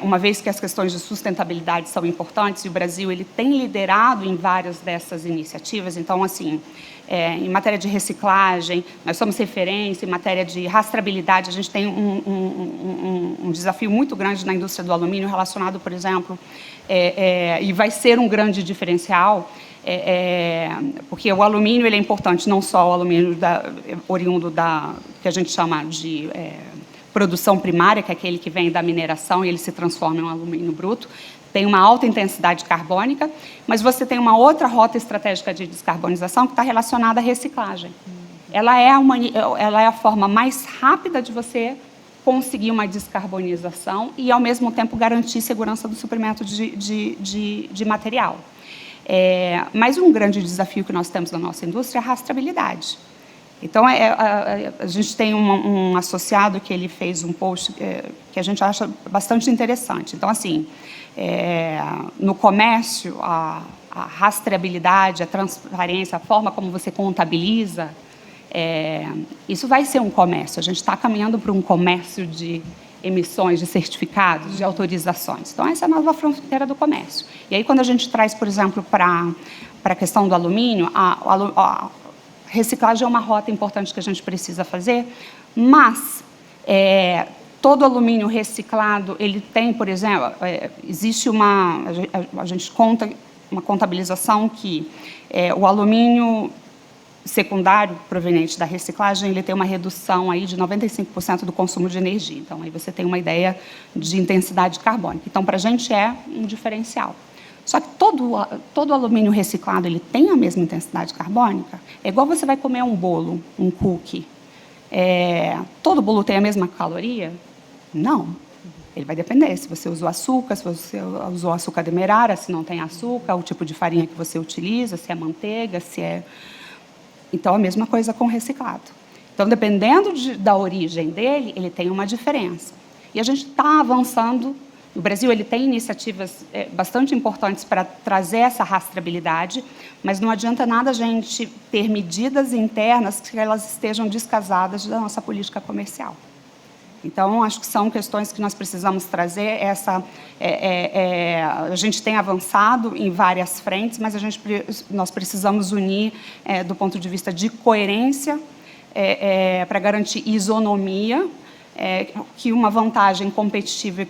uma vez que as questões de sustentabilidade são importantes, e o Brasil ele tem liderado em várias dessas iniciativas, então, assim, em matéria de reciclagem, nós somos referência, em matéria de rastreabilidade, a gente tem um desafio muito grande na indústria do alumínio relacionado, por exemplo, e vai ser um grande diferencial, porque o alumínio ele é importante, não só o alumínio oriundo que a gente chama de produção primária, que é aquele que vem da mineração e ele se transforma em um alumínio bruto, tem uma alta intensidade carbônica, mas você tem uma outra rota estratégica de descarbonização que está relacionada à reciclagem. Ela é a forma mais rápida de você conseguir uma descarbonização e, ao mesmo tempo, garantir segurança do suprimento de material. Mas um grande desafio que nós temos na nossa indústria é a rastreabilidade. Então, a gente tem um associado que ele fez um post que a gente acha bastante interessante. Então, assim, no comércio, a rastreabilidade, a transparência, a forma como você contabiliza, isso vai ser um comércio. A gente está caminhando para um comércio de emissões, de certificados, de autorizações. Então, essa é a nova fronteira do comércio. E aí, quando a gente traz, por exemplo, para a questão do alumínio, a reciclagem é uma rota importante que a gente precisa fazer, mas todo alumínio reciclado, ele tem, por exemplo, existe a gente conta uma contabilização que o alumínio secundário proveniente da reciclagem, ele tem uma redução aí de 95% do consumo de energia. Então, aí você tem uma ideia de intensidade carbônica. Então, para a gente é um diferencial. Só que todo alumínio reciclado, ele tem a mesma intensidade carbônica? É igual você vai comer um bolo, um cookie. Todo bolo tem a mesma caloria? Não. Ele vai depender se você usou açúcar, se você usou açúcar demerara, se não tem açúcar, o tipo de farinha que você utiliza, se é manteiga, se é... Então, a mesma coisa com o reciclado. Então, dependendo da origem dele, ele tem uma diferença. E a gente está avançando. O Brasil ele tem iniciativas bastante importantes para trazer essa rastreabilidade, mas não adianta nada a gente ter medidas internas que elas estejam descasadas da nossa política comercial. Então, acho que são questões que nós precisamos trazer. A gente tem avançado em várias frentes, mas nós precisamos unir, do ponto de vista de coerência, para garantir isonomia, que uma vantagem competitiva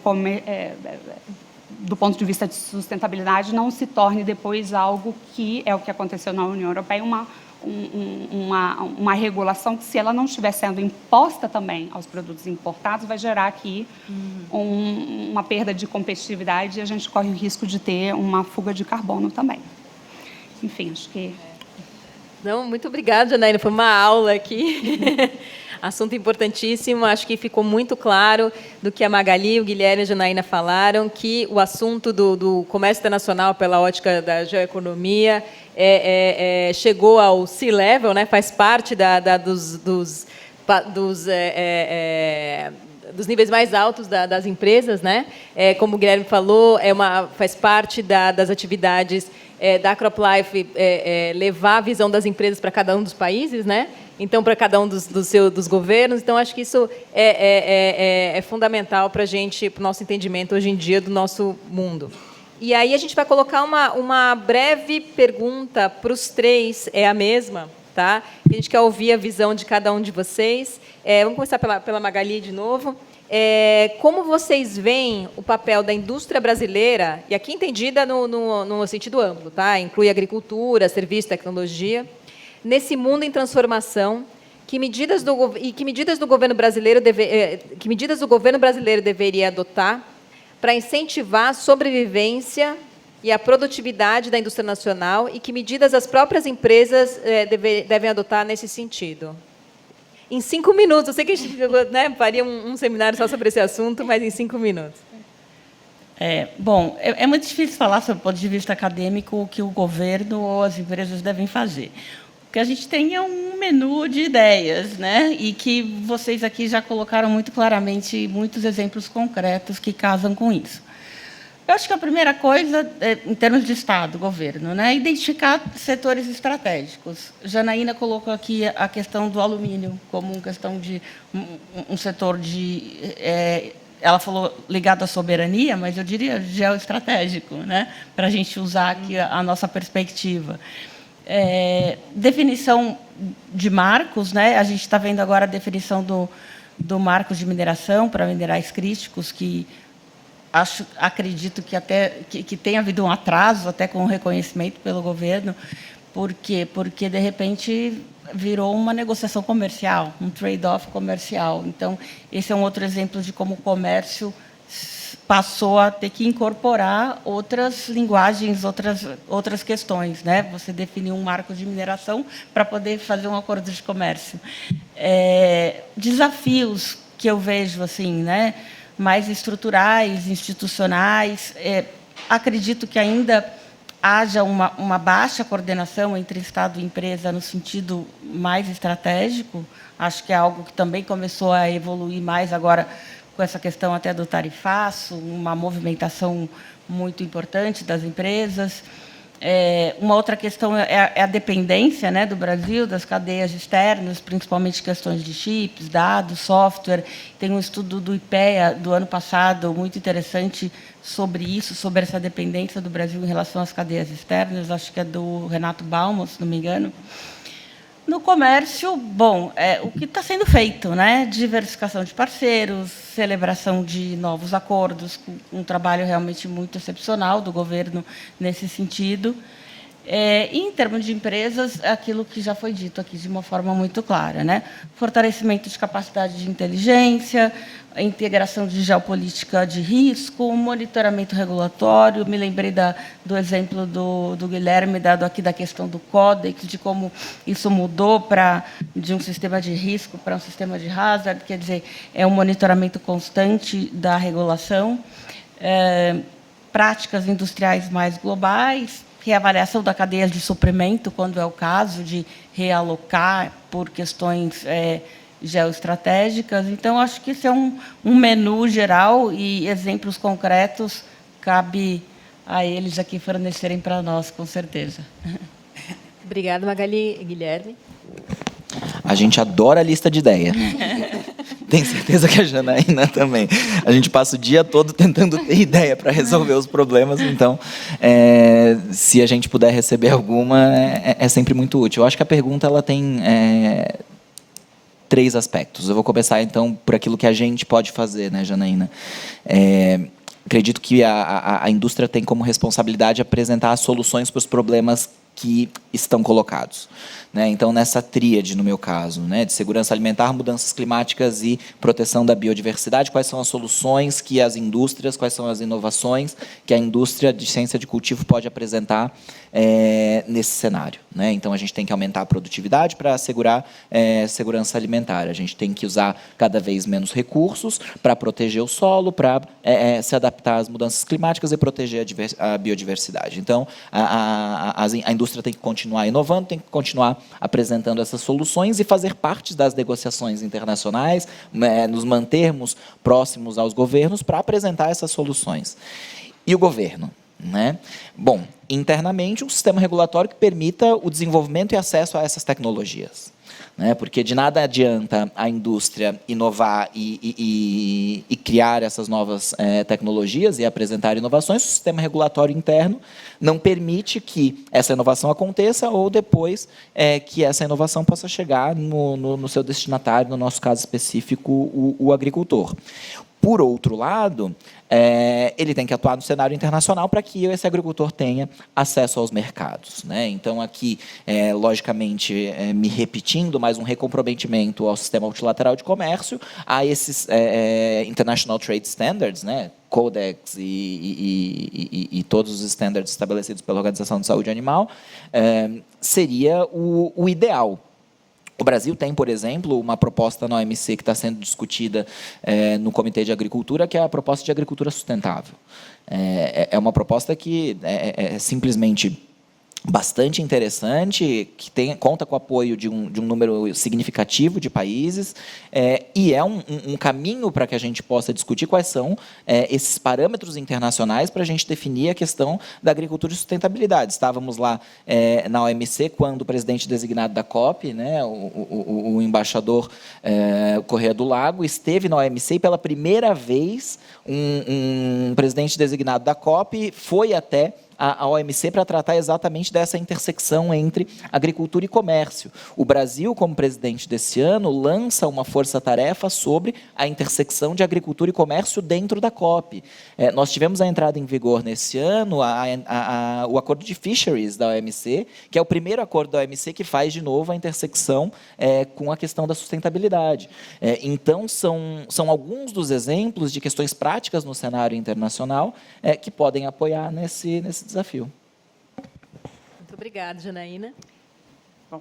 do ponto de vista de sustentabilidade não se torne depois algo que é o que aconteceu na União Europeia, uma regulação que, se ela não estiver sendo imposta também aos produtos importados, vai gerar aqui uma perda de competitividade e a gente corre o risco de ter uma fuga de carbono também. Enfim, acho que... Não, muito obrigada, Janaína. Foi uma aula aqui. Assunto importantíssimo. Acho que ficou muito claro do que a Magali, o Guilherme e a Janaína falaram, que o assunto do comércio internacional pela ótica da geoeconomia chegou ao C-level, né? Faz parte dos níveis mais altos das empresas, né? Como o Guilherme falou, faz parte das atividades da CropLife levar a visão das empresas para cada um dos países, né? Então, para cada um dos governos. Então, acho que isso é fundamental para a gente, para o nosso entendimento hoje em dia do nosso mundo. E aí a gente vai colocar uma breve pergunta para os três, é a mesma, tá? A gente quer ouvir a visão de cada um de vocês. Vamos começar pela Magali de novo. Como vocês veem o papel da indústria brasileira, e aqui entendida no sentido amplo, tá? Inclui agricultura, serviço, tecnologia, nesse mundo em transformação, que medidas do governo brasileiro deveria adotar para incentivar a sobrevivência e a produtividade da indústria nacional e que medidas as próprias empresas devem adotar nesse sentido? Em 5 minutos. Eu sei que a gente faria um seminário só sobre esse assunto, mas em 5 minutos. Bom, é muito difícil falar, sob o ponto de vista acadêmico, o que o governo ou as empresas devem fazer. O que a gente tem é um menu de ideias, né? E que vocês aqui já colocaram muito claramente muitos exemplos concretos que casam com isso. Eu acho que a primeira coisa, em termos de Estado, governo, né, é identificar setores estratégicos. Janaína colocou aqui a questão do alumínio como uma questão de um setor de... ela falou ligado à soberania, mas eu diria geoestratégico, né, para a gente usar aqui a nossa perspectiva. Definição de marcos, né, a gente está vendo agora a definição do marco de mineração para minerais críticos, que acredito que tenha havido um atraso até com o reconhecimento pelo governo. Por quê? Porque, de repente, virou uma negociação comercial, um trade-off comercial. Então, esse é um outro exemplo de como o comércio passou a ter que incorporar outras linguagens, outras questões, né? Você definiu um marco de mineração para poder fazer um acordo de comércio. Desafios que eu vejo assim, né? Mais estruturais, institucionais. Acredito que ainda haja uma baixa coordenação entre Estado e empresa no sentido mais estratégico. Acho que é algo que também começou a evoluir mais agora com essa questão até do tarifaço, uma movimentação muito importante das empresas. Uma outra questão é a dependência, né, do Brasil, das cadeias externas, principalmente questões de chips, dados, software. Tem um estudo do IPEA do ano passado, muito interessante, sobre isso, sobre essa dependência do Brasil em relação às cadeias externas, acho que é do Renato Bauman, se não me engano. No comércio, bom, o que está sendo feito, né? Diversificação de parceiros, celebração de novos acordos, com um trabalho realmente muito excepcional do governo nesse sentido. E, em termos de empresas, aquilo que já foi dito aqui de uma forma muito clara, né? Fortalecimento de capacidade de inteligência, a integração de geopolítica de risco, monitoramento regulatório. Me lembrei do exemplo do Guilherme, dado aqui da questão do Codex, de como isso mudou de um sistema de risco para um sistema de hazard, quer dizer, é um monitoramento constante da regulação. Práticas industriais mais globais, reavaliação da cadeia de suprimento, quando é o caso de realocar por questões geoestratégicas. Então, acho que isso é um menu geral e exemplos concretos cabe a eles aqui fornecerem para nós, com certeza. Obrigada, Magali. Guilherme? A gente adora a lista de ideia. Tenho certeza que a Janaína também. A gente passa o dia todo tentando ter ideia para resolver os problemas, então, se a gente puder receber alguma, é sempre muito útil. Eu acho que a pergunta ela tem 3 aspectos. Eu vou começar, então, por aquilo que a gente pode fazer, né, Janaína? Acredito que a indústria tem como responsabilidade apresentar as soluções para os problemas que estão colocados, né? Então, nessa tríade, no meu caso, né, de segurança alimentar, mudanças climáticas e proteção da biodiversidade, quais são as soluções que as indústrias, quais são as inovações que a indústria de ciência de cultivo pode apresentar nesse cenário, né? Então, a gente tem que aumentar a produtividade para assegurar segurança alimentar. A gente tem que usar cada vez menos recursos para proteger o solo, para se adaptar às mudanças climáticas e proteger a biodiversidade. Então, a indústria tem que continuar inovando, tem que continuar apresentando essas soluções e fazer parte das negociações internacionais, nos mantermos próximos aos governos para apresentar essas soluções. E o governo? Né? Bom, internamente, um sistema regulatório que permita o desenvolvimento e acesso a essas tecnologias. Né? Porque de nada adianta a indústria inovar e criar essas novas tecnologias e apresentar inovações, se o sistema regulatório interno não permite que essa inovação aconteça ou depois que essa inovação possa chegar no seu destinatário, no nosso caso específico, o agricultor. Por outro lado, ele tem que atuar no cenário internacional para que esse agricultor tenha acesso aos mercados, né? Então, aqui, logicamente, me repetindo, mais um recomprometimento ao sistema multilateral de comércio, a esses International Trade Standards, né? Codex e todos os standards estabelecidos pela Organização de Saúde Animal, seria o ideal. O Brasil tem, por exemplo, uma proposta na OMC que está sendo discutida no Comitê de Agricultura, que é a proposta de agricultura sustentável. É uma proposta que é simplesmente bastante interessante, que conta com o apoio de um número significativo de países, e é um caminho para que a gente possa discutir quais são esses parâmetros internacionais para a gente definir a questão da agricultura e sustentabilidade. Estávamos lá na OMC, quando o presidente designado da COP, né, o embaixador Corrêa do Lago, esteve na OMC e, pela primeira vez, um presidente designado da COP foi até a OMC para tratar exatamente dessa intersecção entre agricultura e comércio. O Brasil, como presidente desse ano, lança uma força-tarefa sobre a intersecção de agricultura e comércio dentro da COP. Nós tivemos a entrada em vigor nesse ano o acordo de fisheries da OMC, que é o primeiro acordo da OMC que faz, de novo, a intersecção com a questão da sustentabilidade. Então, são alguns dos exemplos de questões práticas no cenário internacional que podem apoiar nesse desafio. Muito obrigada, Janaína. Bom,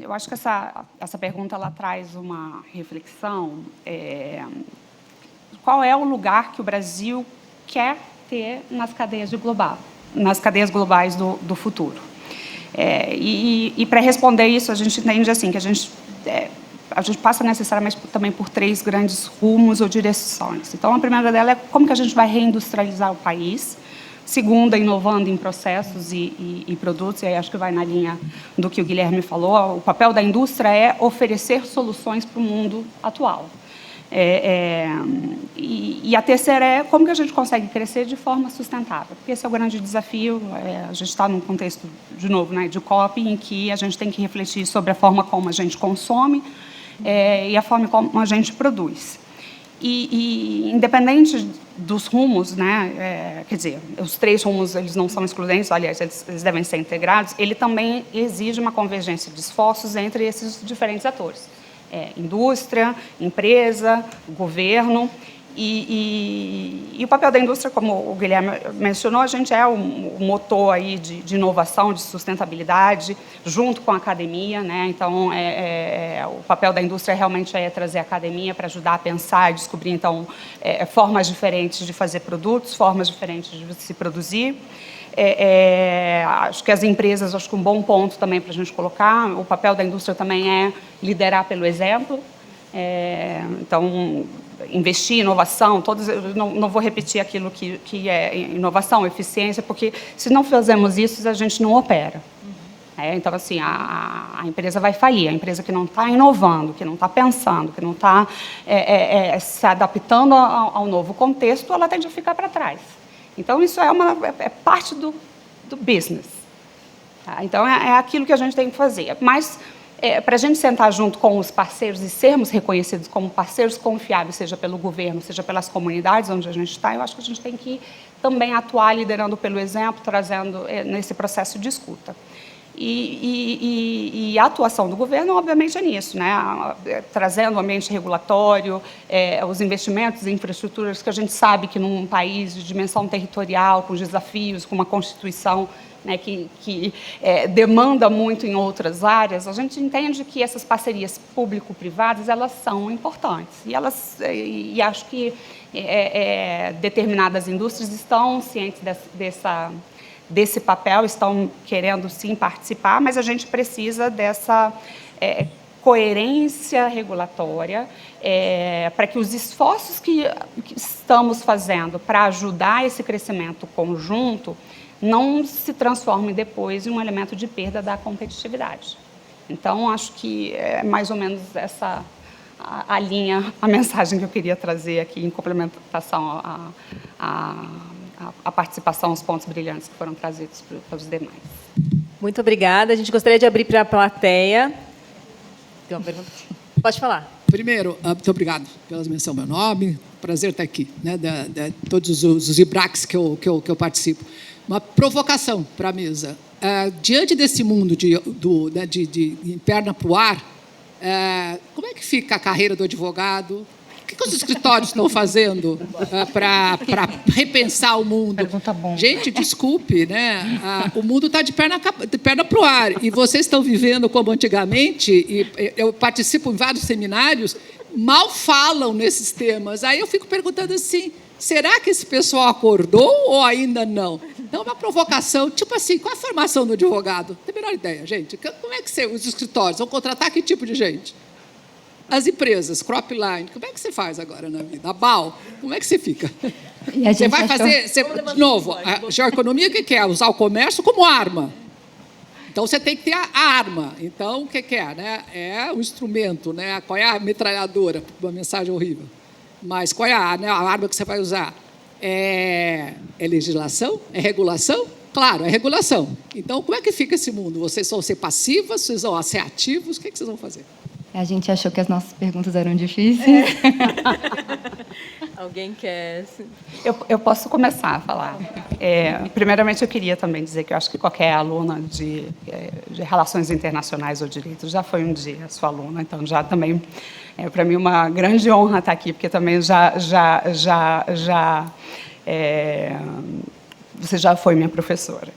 eu acho que essa pergunta ela traz uma reflexão. Qual é o lugar que o Brasil quer ter nas cadeias globais do futuro? E para responder isso, a gente entende assim que a gente passa necessariamente também por 3 grandes rumos ou direções. Então, a primeira dela é como que a gente vai reindustrializar o país. Segunda, inovando em processos e produtos, e aí acho que vai na linha do que o Guilherme falou. O papel da indústria é oferecer soluções para o mundo atual. E a terceira é como que a gente consegue crescer de forma sustentável, porque esse é o grande desafio. A gente está num contexto, de novo, né, de COP, em que a gente tem que refletir sobre a forma como a gente consome e a forma como a gente produz. E independente dos rumos, né, quer dizer, os 3 rumos eles não são excludentes, aliás, eles devem ser integrados, ele também exige uma convergência de esforços entre esses diferentes atores. Indústria, empresa, governo. E o papel da indústria, como o Guilherme mencionou, a gente é o motor aí de inovação, de sustentabilidade, junto com a academia, né? Então, o papel da indústria realmente é trazer a academia para ajudar a pensar e descobrir, então, formas diferentes de fazer produtos, formas diferentes de se produzir. Acho que as empresas, acho que um bom ponto também para a gente colocar, o papel da indústria também é liderar pelo exemplo. Então, investir em inovação, eu não vou repetir aquilo que é inovação, eficiência, porque se não fazemos isso, a gente não opera. Então, assim, a empresa vai falir, a empresa que não está inovando, que não está pensando, que não está se adaptando ao novo contexto, ela tende a ficar para trás. Então, isso é parte do business. Então, é aquilo que a gente tem que fazer. Mas, para a gente sentar junto com os parceiros e sermos reconhecidos como parceiros confiáveis, seja pelo governo, seja pelas comunidades onde a gente está, eu acho que a gente tem que também atuar liderando pelo exemplo, trazendo nesse processo de escuta. E a atuação do governo, obviamente, é nisso, né? Trazendo o ambiente regulatório, os investimentos em infraestruturas que a gente sabe que num país de dimensão territorial, com desafios, com uma Constituição, né, que demanda muito em outras áreas, a gente entende que essas parcerias público-privadas elas são importantes. E acho que determinadas indústrias estão cientes desse papel, estão querendo, sim, participar, mas a gente precisa dessa coerência regulatória para que os esforços que estamos fazendo para ajudar esse crescimento conjunto não se transformem depois em um elemento de perda da competitividade. Então, acho que é mais ou menos essa a mensagem que eu queria trazer aqui em complementação a participação, os pontos brilhantes que foram trazidos para os demais. Muito obrigada. A gente gostaria de abrir para a plateia. Tem uma pergunta? Pode falar. Primeiro, muito obrigado pela menção meu nome. Prazer estar aqui, né, de todos os IBRACs que eu participo. Uma provocação para a mesa. Diante desse mundo de perna para o ar, como é que fica a carreira do advogado? O que os escritórios estão fazendo para repensar o mundo? Pergunta bom. Gente, desculpe, né? O mundo está de perna para o ar. E vocês estão vivendo como antigamente, e eu participo em vários seminários, mal falam nesses temas. Aí eu fico perguntando assim, será que esse pessoal acordou ou ainda não? Então, uma provocação, tipo assim, qual a formação do advogado? Não tem a menor ideia, gente. Como é que os escritórios vão contratar que tipo de gente? As empresas, Cropline, como é que você faz agora na vida? A BAL, como é que você fica? Você vai fazer, de novo, a geoeconomia, o que é? Usar o comércio como arma. Então, você tem que ter a arma. Então, o que é? Né? É o instrumento, né? Qual é a metralhadora? Uma mensagem horrível. Mas qual é a arma que você vai usar? É legislação? É regulação? Claro, é regulação. Então, como é que fica esse mundo? Vocês vão ser passivas? Vocês vão ser ativos? O que vocês vão fazer? A gente achou que as nossas perguntas eram difíceis. Alguém quer... Eu posso começar a falar. Primeiramente, eu queria também dizer que eu acho que qualquer aluna de Relações Internacionais ou Direito já foi um dia sua aluna, então já também é para mim uma grande honra estar aqui, porque também você já foi minha professora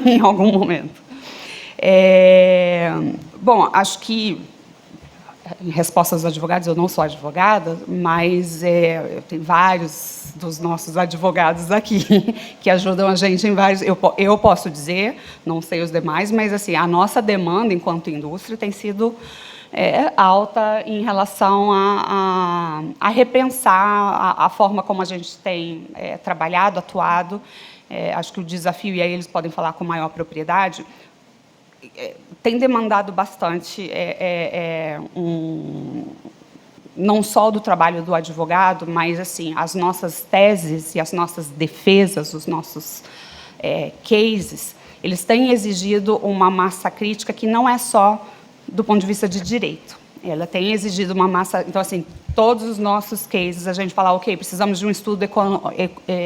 em algum momento. Bom, acho que em resposta aos advogados, eu não sou advogada, mas tem vários dos nossos advogados aqui que ajudam a gente em vários... Eu posso dizer, não sei os demais, mas assim, a nossa demanda enquanto indústria tem sido alta em relação a repensar a forma como a gente tem trabalhado, atuado. Acho que o desafio, e aí eles podem falar com maior propriedade, tem demandado bastante, não só do trabalho do advogado, mas assim, as nossas teses e as nossas defesas, os nossos cases, eles têm exigido uma massa crítica que não é só do ponto de vista de direito. Ela tem exigido uma massa... Então, assim, todos os nossos cases, a gente fala, ok, precisamos de um estudo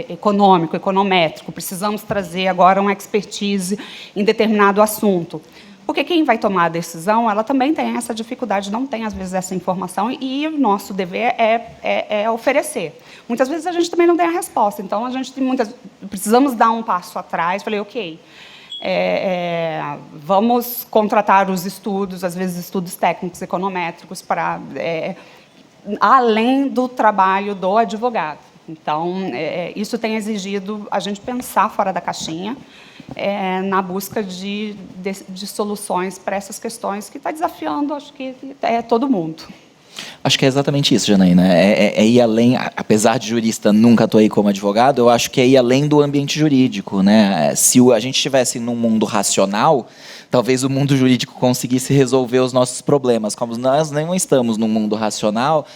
econômico, econométrico, precisamos trazer agora uma expertise em determinado assunto. Porque quem vai tomar a decisão, ela também tem essa dificuldade, não tem, às vezes, essa informação, e o nosso dever é oferecer. Muitas vezes a gente também não tem a resposta, então a gente precisamos dar um passo atrás. Falei, ok, vamos contratar os estudos, às vezes estudos técnicos, econométricos, para além do trabalho do advogado. Então, isso tem exigido a gente pensar fora da caixinha, na busca de soluções para essas questões que está desafiando, acho que todo mundo. Acho que é exatamente isso, Janaína. É ir além, apesar de jurista, nunca atuei como advogado, eu acho que é ir além do ambiente jurídico, né? Se a gente estivesse num mundo racional, talvez o mundo jurídico conseguisse resolver os nossos problemas. Como nós não estamos num mundo racional,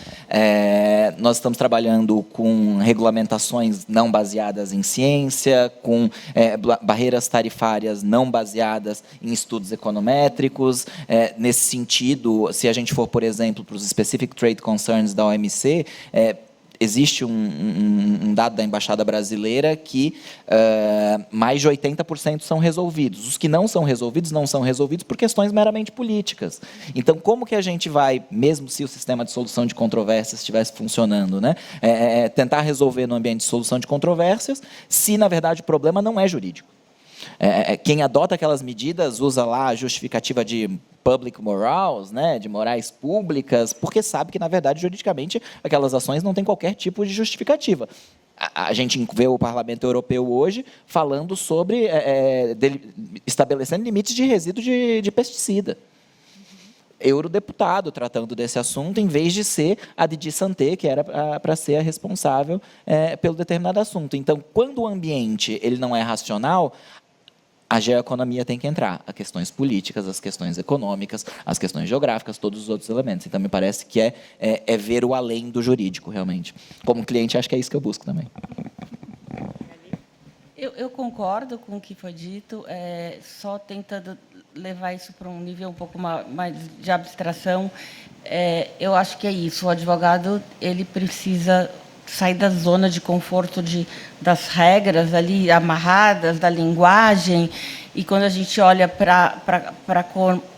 nós estamos trabalhando com regulamentações não baseadas em ciência, com barreiras tarifárias não baseadas em estudos econométricos. Nesse sentido, se a gente for, por exemplo, para os Specific Trade Concerns da OMC, existe um dado da Embaixada Brasileira que mais de 80% são resolvidos. Os que não são resolvidos por questões meramente políticas. Então, como que a gente vai, mesmo se o sistema de solução de controvérsias estivesse funcionando, né, tentar resolver no ambiente de solução de controvérsias, se, na verdade, o problema não é jurídico? Quem adota aquelas medidas usa lá a justificativa de public morals, né, de morais públicas, porque sabe que, na verdade, juridicamente, aquelas ações não têm qualquer tipo de justificativa. A gente vê o Parlamento Europeu hoje falando sobre, estabelecendo limites de resíduo de pesticida. Eurodeputado tratando desse assunto, em vez de ser a Didi Santé, que era para ser a responsável pelo determinado assunto. Então, quando o ambiente ele não é racional, a geoeconomia tem que entrar, as questões políticas, as questões econômicas, as questões geográficas, todos os outros elementos. Então, me parece que é ver o além do jurídico, realmente. Como cliente, acho que é isso que eu busco também. Eu concordo com o que foi dito, só tentando levar isso para um nível um pouco mais de abstração. Eu acho que é isso, o advogado ele precisa sair da zona de conforto das regras ali amarradas, da linguagem, e quando a gente olha para a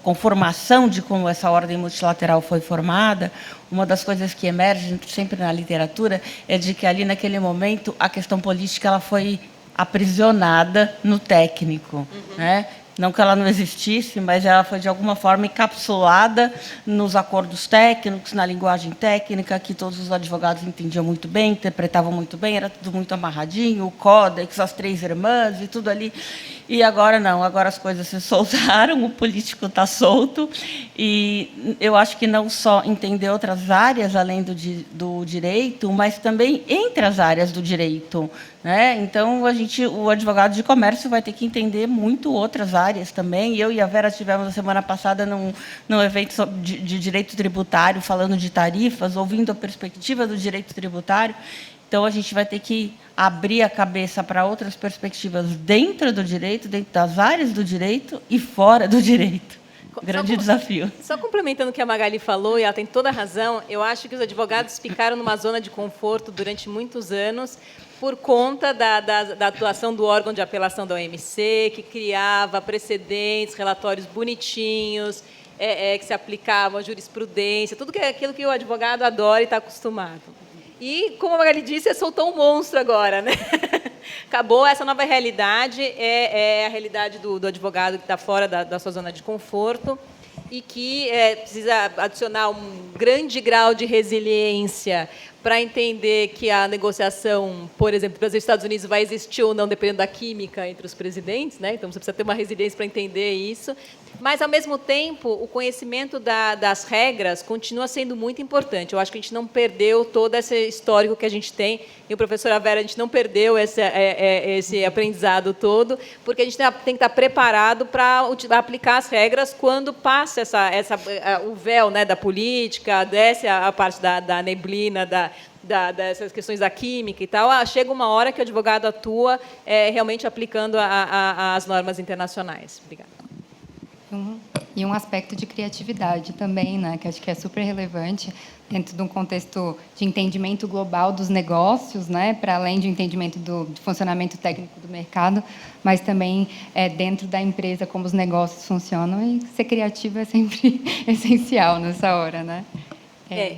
conformação de como essa ordem multilateral foi formada, uma das coisas que emerge sempre na literatura é de que ali, naquele momento, a questão política ela foi aprisionada no técnico, né? Não que ela não existisse, mas ela foi, de alguma forma, encapsulada nos acordos técnicos, na linguagem técnica, que todos os advogados entendiam muito bem, interpretavam muito bem, era tudo muito amarradinho, o códex, as três irmãs e tudo ali. E agora não, agora as coisas se soltaram, o político está solto, e eu acho que não só entender outras áreas além do direito, mas também entre as áreas do direito, né? Então, o advogado de comércio vai ter que entender muito outras áreas também. Eu e a Vera estivemos, a semana passada, num evento de direito tributário, falando de tarifas, ouvindo a perspectiva do direito tributário, Então, a gente vai ter que abrir a cabeça para outras perspectivas dentro do direito, dentro das áreas do direito e fora do direito. Grande desafio. Só complementando o que a Magali falou, e ela tem toda a razão, eu acho que os advogados ficaram numa zona de conforto durante muitos anos por conta da atuação do órgão de apelação da OMC, que criava precedentes, relatórios bonitinhos, que se aplicavam à jurisprudência, tudo aquilo que o advogado adora e está acostumado. E, como a Magali disse, soltou um monstro agora, né? Acabou essa nova realidade, é a realidade do advogado que está fora da sua zona de conforto e que precisa adicionar um grande grau de resiliência para entender que a negociação, por exemplo, Brasil e Estados Unidos vai existir ou não, dependendo da química entre os presidentes, né? Então, você precisa ter uma resiliência para entender isso. Mas, ao mesmo tempo, o conhecimento das regras continua sendo muito importante. Eu acho que a gente não perdeu todo esse histórico que a gente tem. E o professor Vera, a gente não perdeu esse aprendizado todo, porque a gente tem que estar preparado para aplicar as regras quando passa o véu, né, da política, desce a parte da neblina, dessas questões da química e tal. Chega uma hora que o advogado atua realmente aplicando as normas internacionais. Obrigada. E um aspecto de criatividade também, né, que acho que é super relevante dentro de um contexto de entendimento global dos negócios, né, para além de entendimento do funcionamento técnico do mercado, mas também dentro da empresa, como os negócios funcionam, e ser criativo é sempre essencial nessa hora, né?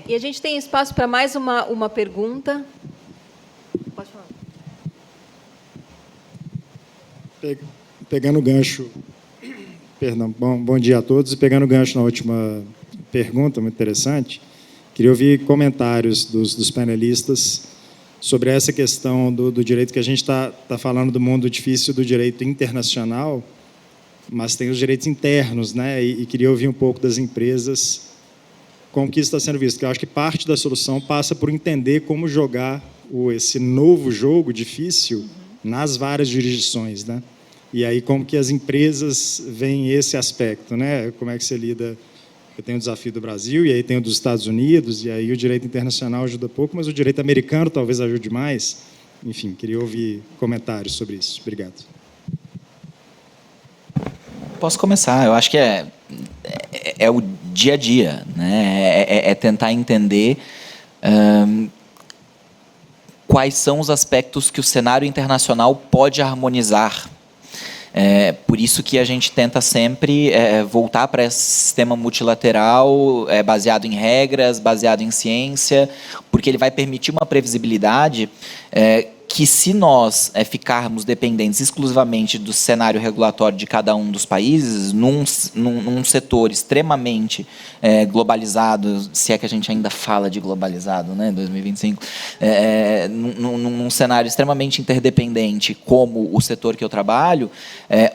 E a gente tem espaço para mais uma pergunta. Pode falar. Pegando o gancho... Perdão, bom dia a todos. Pegando o gancho na última pergunta, muito interessante, queria ouvir comentários dos panelistas sobre essa questão do direito, que a gente está falando do mundo difícil do direito internacional, mas tem os direitos internos, né? E queria ouvir um pouco das empresas, como que isso está sendo visto, porque eu acho que parte da solução passa por entender como jogar esse novo jogo difícil nas várias jurisdições, né? E aí, como que as empresas veem esse aspecto, né? Como é que você lida? Eu tenho o desafio do Brasil, e aí tem o dos Estados Unidos, e aí o direito internacional ajuda pouco, mas o direito americano talvez ajude mais. Enfim, queria ouvir comentários sobre isso. Obrigado. Posso começar. Eu acho que é o dia a dia, né? É tentar entender quais são os aspectos que o cenário internacional pode harmonizar. Por isso que a gente tenta sempre voltar para esse sistema multilateral, baseado em regras, baseado em ciência, porque ele vai permitir uma previsibilidade que, se nós ficarmos dependentes exclusivamente do cenário regulatório de cada um dos países, num setor extremamente globalizado, se é que a gente ainda fala de globalizado, né, 2025, num cenário extremamente interdependente, como o setor que eu trabalho,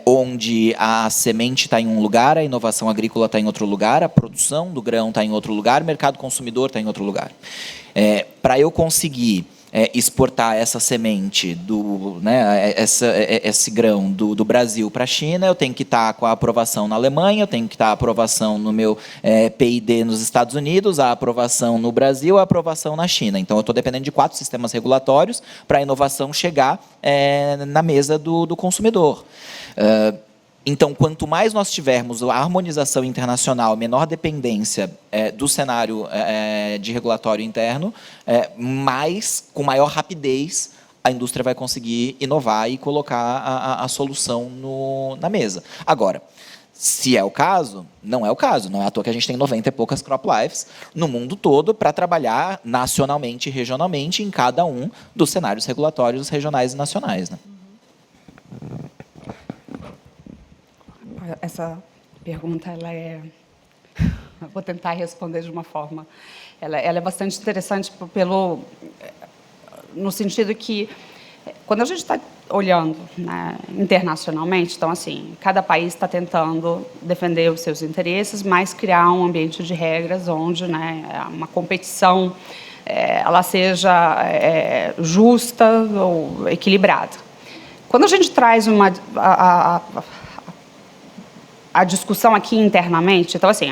onde a semente está em um lugar, a inovação agrícola está em outro lugar, a produção do grão está em outro lugar, o mercado consumidor está em outro lugar. Para eu conseguir exportar essa semente, esse grão do Brasil para a China, eu tenho que estar com a aprovação na Alemanha, eu tenho que estar a aprovação no meu PID nos Estados Unidos, a aprovação no Brasil, a aprovação na China. Então, eu estou dependendo de 4 sistemas regulatórios para a inovação chegar na mesa do consumidor. Então, quanto mais nós tivermos a harmonização internacional, menor dependência do cenário de regulatório interno, com maior rapidez a indústria vai conseguir inovar e colocar a solução na mesa. Agora, se é o caso, não é o caso. Não é à toa que a gente tem 90 e poucas crop lives no mundo todo para trabalhar nacionalmente e regionalmente em cada um dos cenários regulatórios regionais e nacionais, né? Essa pergunta, eu vou tentar responder de uma forma, ela é bastante interessante no sentido que, quando a gente está olhando, né, internacionalmente, então, assim, cada país está tentando defender os seus interesses, mas criar um ambiente de regras onde, né, uma competição ela seja justa ou equilibrada. Quando a gente traz a discussão aqui internamente, então, assim,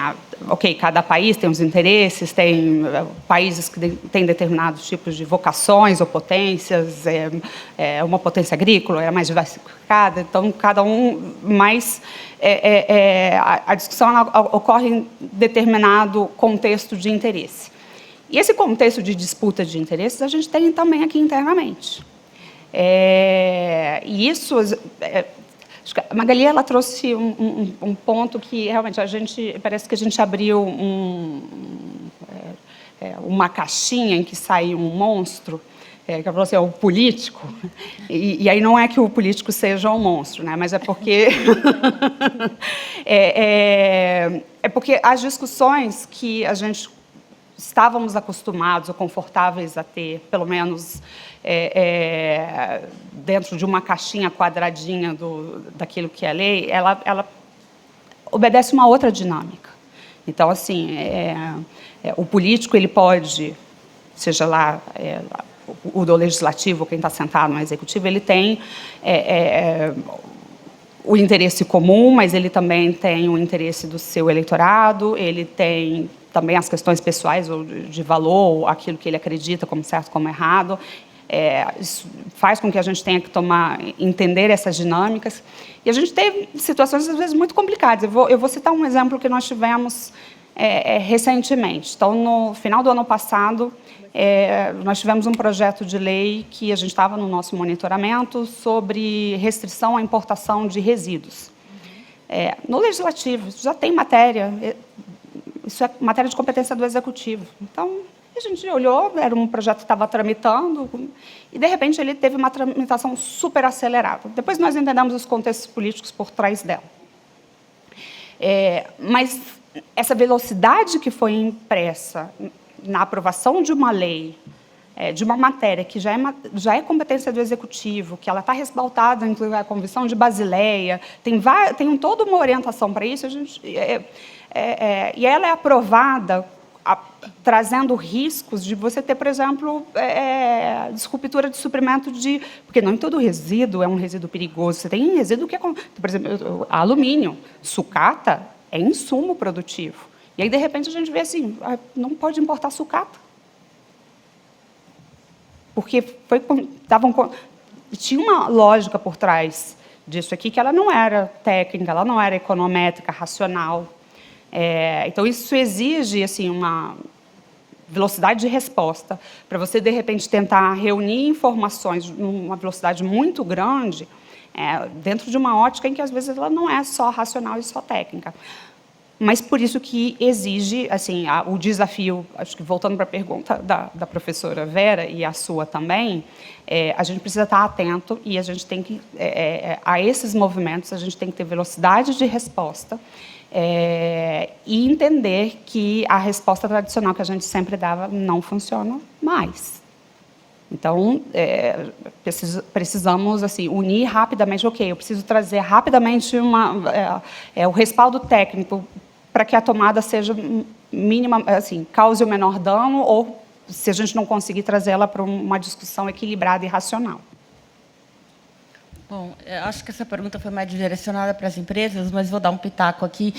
ok, cada país tem os interesses, tem países que têm determinados tipos de vocações ou potências, uma potência agrícola é mais diversificada, então, cada um, mas a discussão ocorre em determinado contexto de interesse. E esse contexto de disputa de interesses a gente tem também aqui internamente. E isso... Acho que a Magali, ela trouxe um ponto que realmente parece que a gente abriu uma caixinha em que saiu um monstro, que ela falou assim, o político, e aí não é que o político seja um monstro, né, mas é porque porque as discussões que a gente estávamos acostumados ou confortáveis a ter, pelo menos dentro de uma caixinha quadradinha daquilo que é a lei, ela obedece uma outra dinâmica. Então, assim, o político ele pode, seja lá o do legislativo, quem está sentado no executivo, ele tem o interesse comum, mas ele também tem o interesse do seu eleitorado, ele tem também as questões pessoais ou de valor, aquilo que ele acredita como certo, como errado. Isso faz com que a gente tenha que entender essas dinâmicas. E a gente teve situações, às vezes, muito complicadas. Eu vou citar um exemplo que nós tivemos recentemente. Então, no final do ano passado, nós tivemos um projeto de lei que a gente estava no nosso monitoramento sobre restrição à importação de resíduos. No Legislativo, isso já tem matéria, isso é matéria de competência do Executivo. Então, a gente olhou, era um projeto que estava tramitando, e, de repente, ele teve uma tramitação super acelerada. Depois nós entendemos os contextos políticos por trás dela. Mas essa velocidade que foi impressa na aprovação de uma lei, de uma matéria que já é competência do Executivo, que ela está respaldada, inclusive a Convenção de Basileia, tem toda uma orientação para isso, e ela é aprovada trazendo riscos de você ter, por exemplo, ruptura de suprimento porque não todo resíduo é um resíduo perigoso. Você tem resíduo que por exemplo, alumínio, sucata é insumo produtivo. E aí, de repente, a gente vê assim, não pode importar sucata. Porque tinha uma lógica por trás disso aqui, que ela não era técnica, ela não era econométrica, racional. Então, isso exige assim, uma velocidade de resposta. Para você, de repente, tentar reunir informações numa velocidade muito grande, dentro de uma ótica em que, às vezes, ela não é só racional e só técnica. Mas, por isso que exige assim, o desafio, acho que voltando para a pergunta da professora Vera e a sua também, a gente precisa estar atento e a gente tem que, a esses movimentos, a gente tem que ter velocidade de resposta, e entender que a resposta tradicional que a gente sempre dava não funciona mais. Então, precisamos assim, unir rapidamente, eu preciso trazer rapidamente o respaldo técnico para que a tomada seja mínima, assim, cause o menor dano, ou se a gente não conseguir trazê-la para uma discussão equilibrada e racional. Bom, acho que essa pergunta foi mais direcionada para as empresas, mas vou dar um pitaco aqui.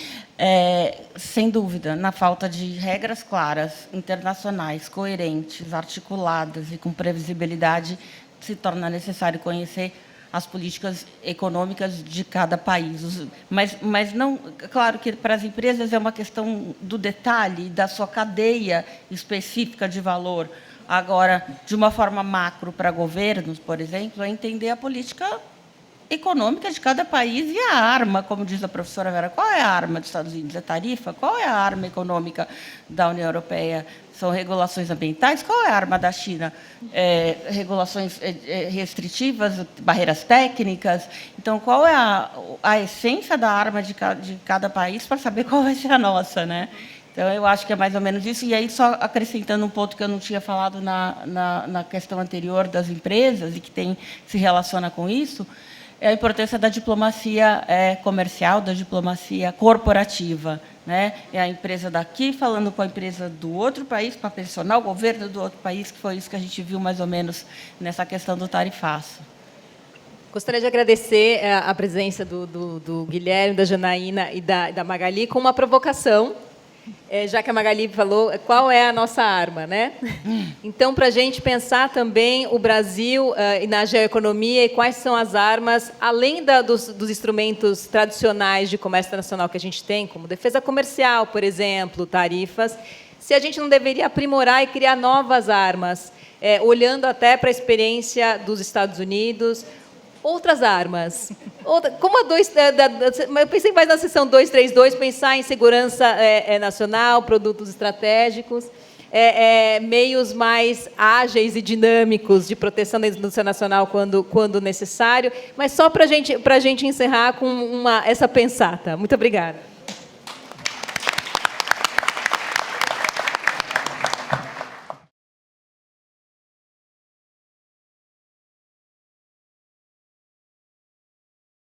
Sem dúvida, na falta de regras claras, internacionais, coerentes, articuladas e com previsibilidade, se torna necessário conhecer as políticas econômicas de cada país. Mas não, claro que para as empresas é uma questão do detalhe, da sua cadeia específica de valor. Agora, de uma forma macro para governos, por exemplo, é entender a política econômica de cada país e a arma, como diz a professora Vera, qual é a arma dos Estados Unidos? É tarifa? Qual é a arma econômica da União Europeia? São regulações ambientais? Qual é a arma da China? Regulações restritivas, barreiras técnicas? Então, qual é a essência da arma de cada país para saber qual vai ser a nossa, né? Então, eu acho que é mais ou menos isso. E aí, só acrescentando um ponto que eu não tinha falado na questão anterior das empresas e que se relaciona com isso, é a importância da diplomacia comercial, da diplomacia corporativa, né? É a empresa daqui falando com a empresa do outro país, para pressionar o governo do outro país, que foi isso que a gente viu mais ou menos nessa questão do tarifaço. Gostaria de agradecer a presença do Guilherme, da Janaína e da Magali com uma provocação, já que a Magali falou qual é a nossa arma, né? Então, para a gente pensar também o Brasil e na geoeconomia e quais são as armas, além dos instrumentos tradicionais de comércio internacional que a gente tem, como defesa comercial, por exemplo, tarifas, se a gente não deveria aprimorar e criar novas armas, olhando até para a experiência dos Estados Unidos, outras armas. Como eu pensei mais na seção 232, pensar em segurança nacional, produtos estratégicos, meios mais ágeis e dinâmicos de proteção da indústria nacional quando necessário. Mas só para a gente encerrar com essa pensata. Muito obrigada.